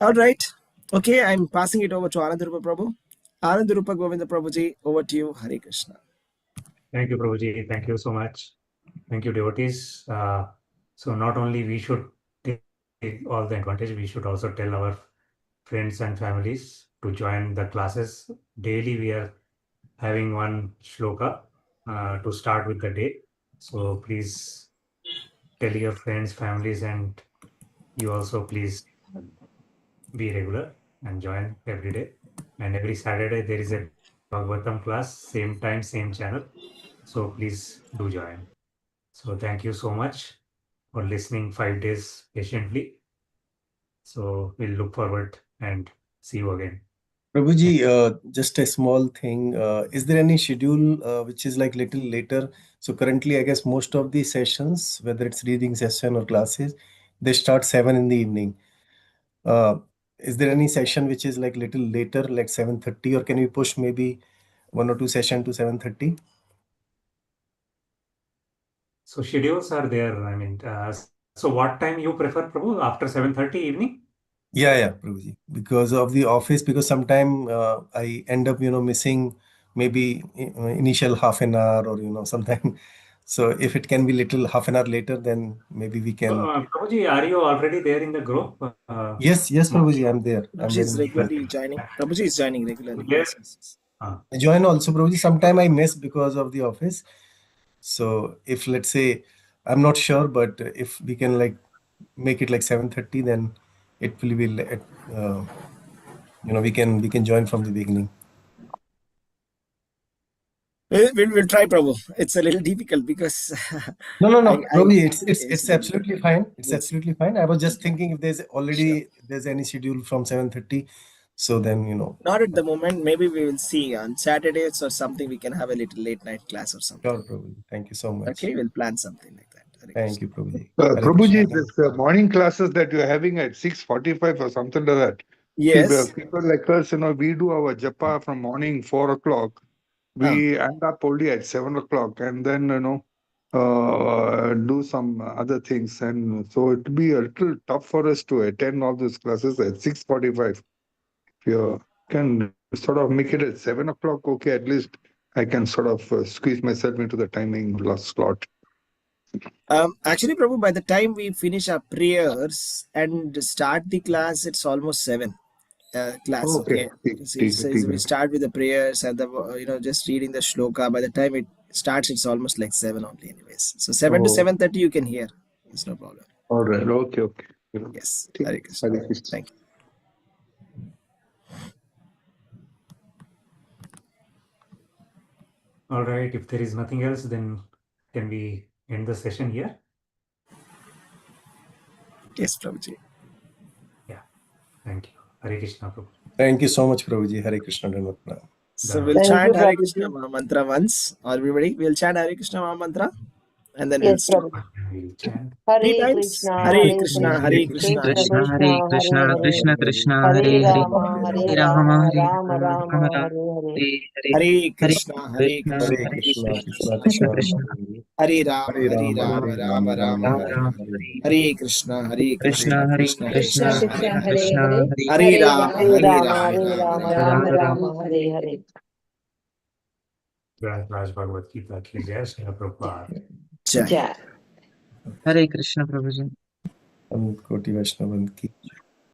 L: All right. Okay, I'm passing it over to Anandarupa Prabhu. Anandarupa Govinda Prabhuji, over to you. Hare Krishna.
B: Thank you, Prabhuji. Thank you so much. Thank you, devotees. So not only we should take all the advantage, we should also tell our friends and families to join the classes. Daily we are having one shloka to start with the day. So please tell your friends, families, and you also please be regular and join every day. And every Saturday there is a Bhagavatam class, same time, same channel. So please do join. So thank you so much for listening 5 days patiently. So we'll look forward and see you again.
F: Prabhuji, just a small thing. Is there any schedule which is like little later? So currently, I guess most of the sessions, whether it's reading session or classes, they start 7 in the evening. Is there any session which is like little later, like 7:30, or can we push maybe 1 or 2 session to 7:30?
B: So schedules are there. I mean, so what time you prefer, Prabhu? After 7:30 evening?
F: Yeah, Prabhuji. Because of the office, because sometime I end up, missing maybe initial half an hour or, sometime. So if it can be little half an hour later, then maybe we can.
B: Prabhuji, are you already there in the group?
F: Yes, Prabhuji, I'm there.
L: Prabhuji is regularly joining. Prabhuji is joining regularly.
B: Yes.
F: I join also, Prabhuji. Sometime I miss because of the office. So if let's say, I'm not sure, but if we can like make it like 7:30, then it will be, we can join from the beginning.
L: We'll try, Prabhu. It's a little difficult because
F: No, Prabhuji, it's absolutely fine. It's absolutely fine. I was just thinking if there's any schedule from 7:30, so then
L: Not at the moment. Maybe we will see on Saturdays or something. We can have a little late night class or something.
F: Sure, Prabhuji. Thank you so much.
L: Okay, we'll plan something like that.
F: Thank you, Prabhuji.
K: Prabhuji, this morning classes that you're having at 6:45 or something like that.
L: Yes.
K: People like us, we do our japa from morning 4 o'clock. We end up only at 7 o'clock and then, do some other things. And so it'll be a little tough for us to attend all those classes at 6:45. If you can sort of make it at 7 o'clock, okay, at least I can sort of squeeze myself into the timing last slot.
L: Actually, Prabhu, by the time we finish our prayers and start the class, it's almost 7. Class. Okay. So we start with the prayers and the just reading the shloka. By the time it starts, it's almost like 7 only, anyways. So 7 to 7:30 you can hear. It's no problem.
K: All right. Okay.
L: Yes. Hare Krishna. Thank you.
B: All right. If there is nothing else, then can we end the session here?
L: Yes, Prabhuji.
B: Yeah. Thank you. Hare Krishna, Prabhu.
F: Thank you so much, Prabhuji. Hare Krishna.
L: So we'll chant Hare Krishna Maha Mantra once. Everybody, we'll chant Hare Krishna Maha Mantra and then we'll stop.
B: we'll chant.
L: Three
I: Hare
L: times.
I: Krishna,
L: Hare
I: Hare
L: Krishna,
I: Krishna,
L: Hare Krishna,
I: Krishna Krishna, Hare Hare,
J: Krishna Krishna
I: Hare
J: Hare Hare
I: Rama, Hare
J: Hare
I: Rama,
J: Rama
I: Rama
J: Hare
I: Rama,
J: Rama
I: Hare Hare.
L: Hare Krishna, Hare
J: Krishna
L: Krishna,
F: Hare Krishna, Krishna
J: Krishna
F: Krishna,
J: Krishna
L: Hare Rama,
F: Hare
L: Hare
F: Rama,
L: Rama,
F: Hare
L: Rama
F: Rama,
L: Rama,
F: Rama
J: Rama
F: Rama,
J: Hare
L: Hare Krishna, Hare
J: Krishna
L: Krishna,
J: Hare
L: Krishna
J: Krishna
L: Krishna,
I: Krishna
L: Hare
I: Krishna,
J: Krishna
I: Hare
J: Hare
L: Hare
I: Hare,
L: Rama,
I: Hare
L: Hare
I: Rama,
L: Rama,
I: Hare
L: Rama
I: Rama,
L: Rama.
I: Rama
J: Rama
I: Rama, Hare Hare.
B: Raj Bhagavad Gita ki jai, Srila Prabhupada.
L: Jai.
I: Jai.
J: Hare Krishna Prabhuji.
F: Koti Vaishnavan ki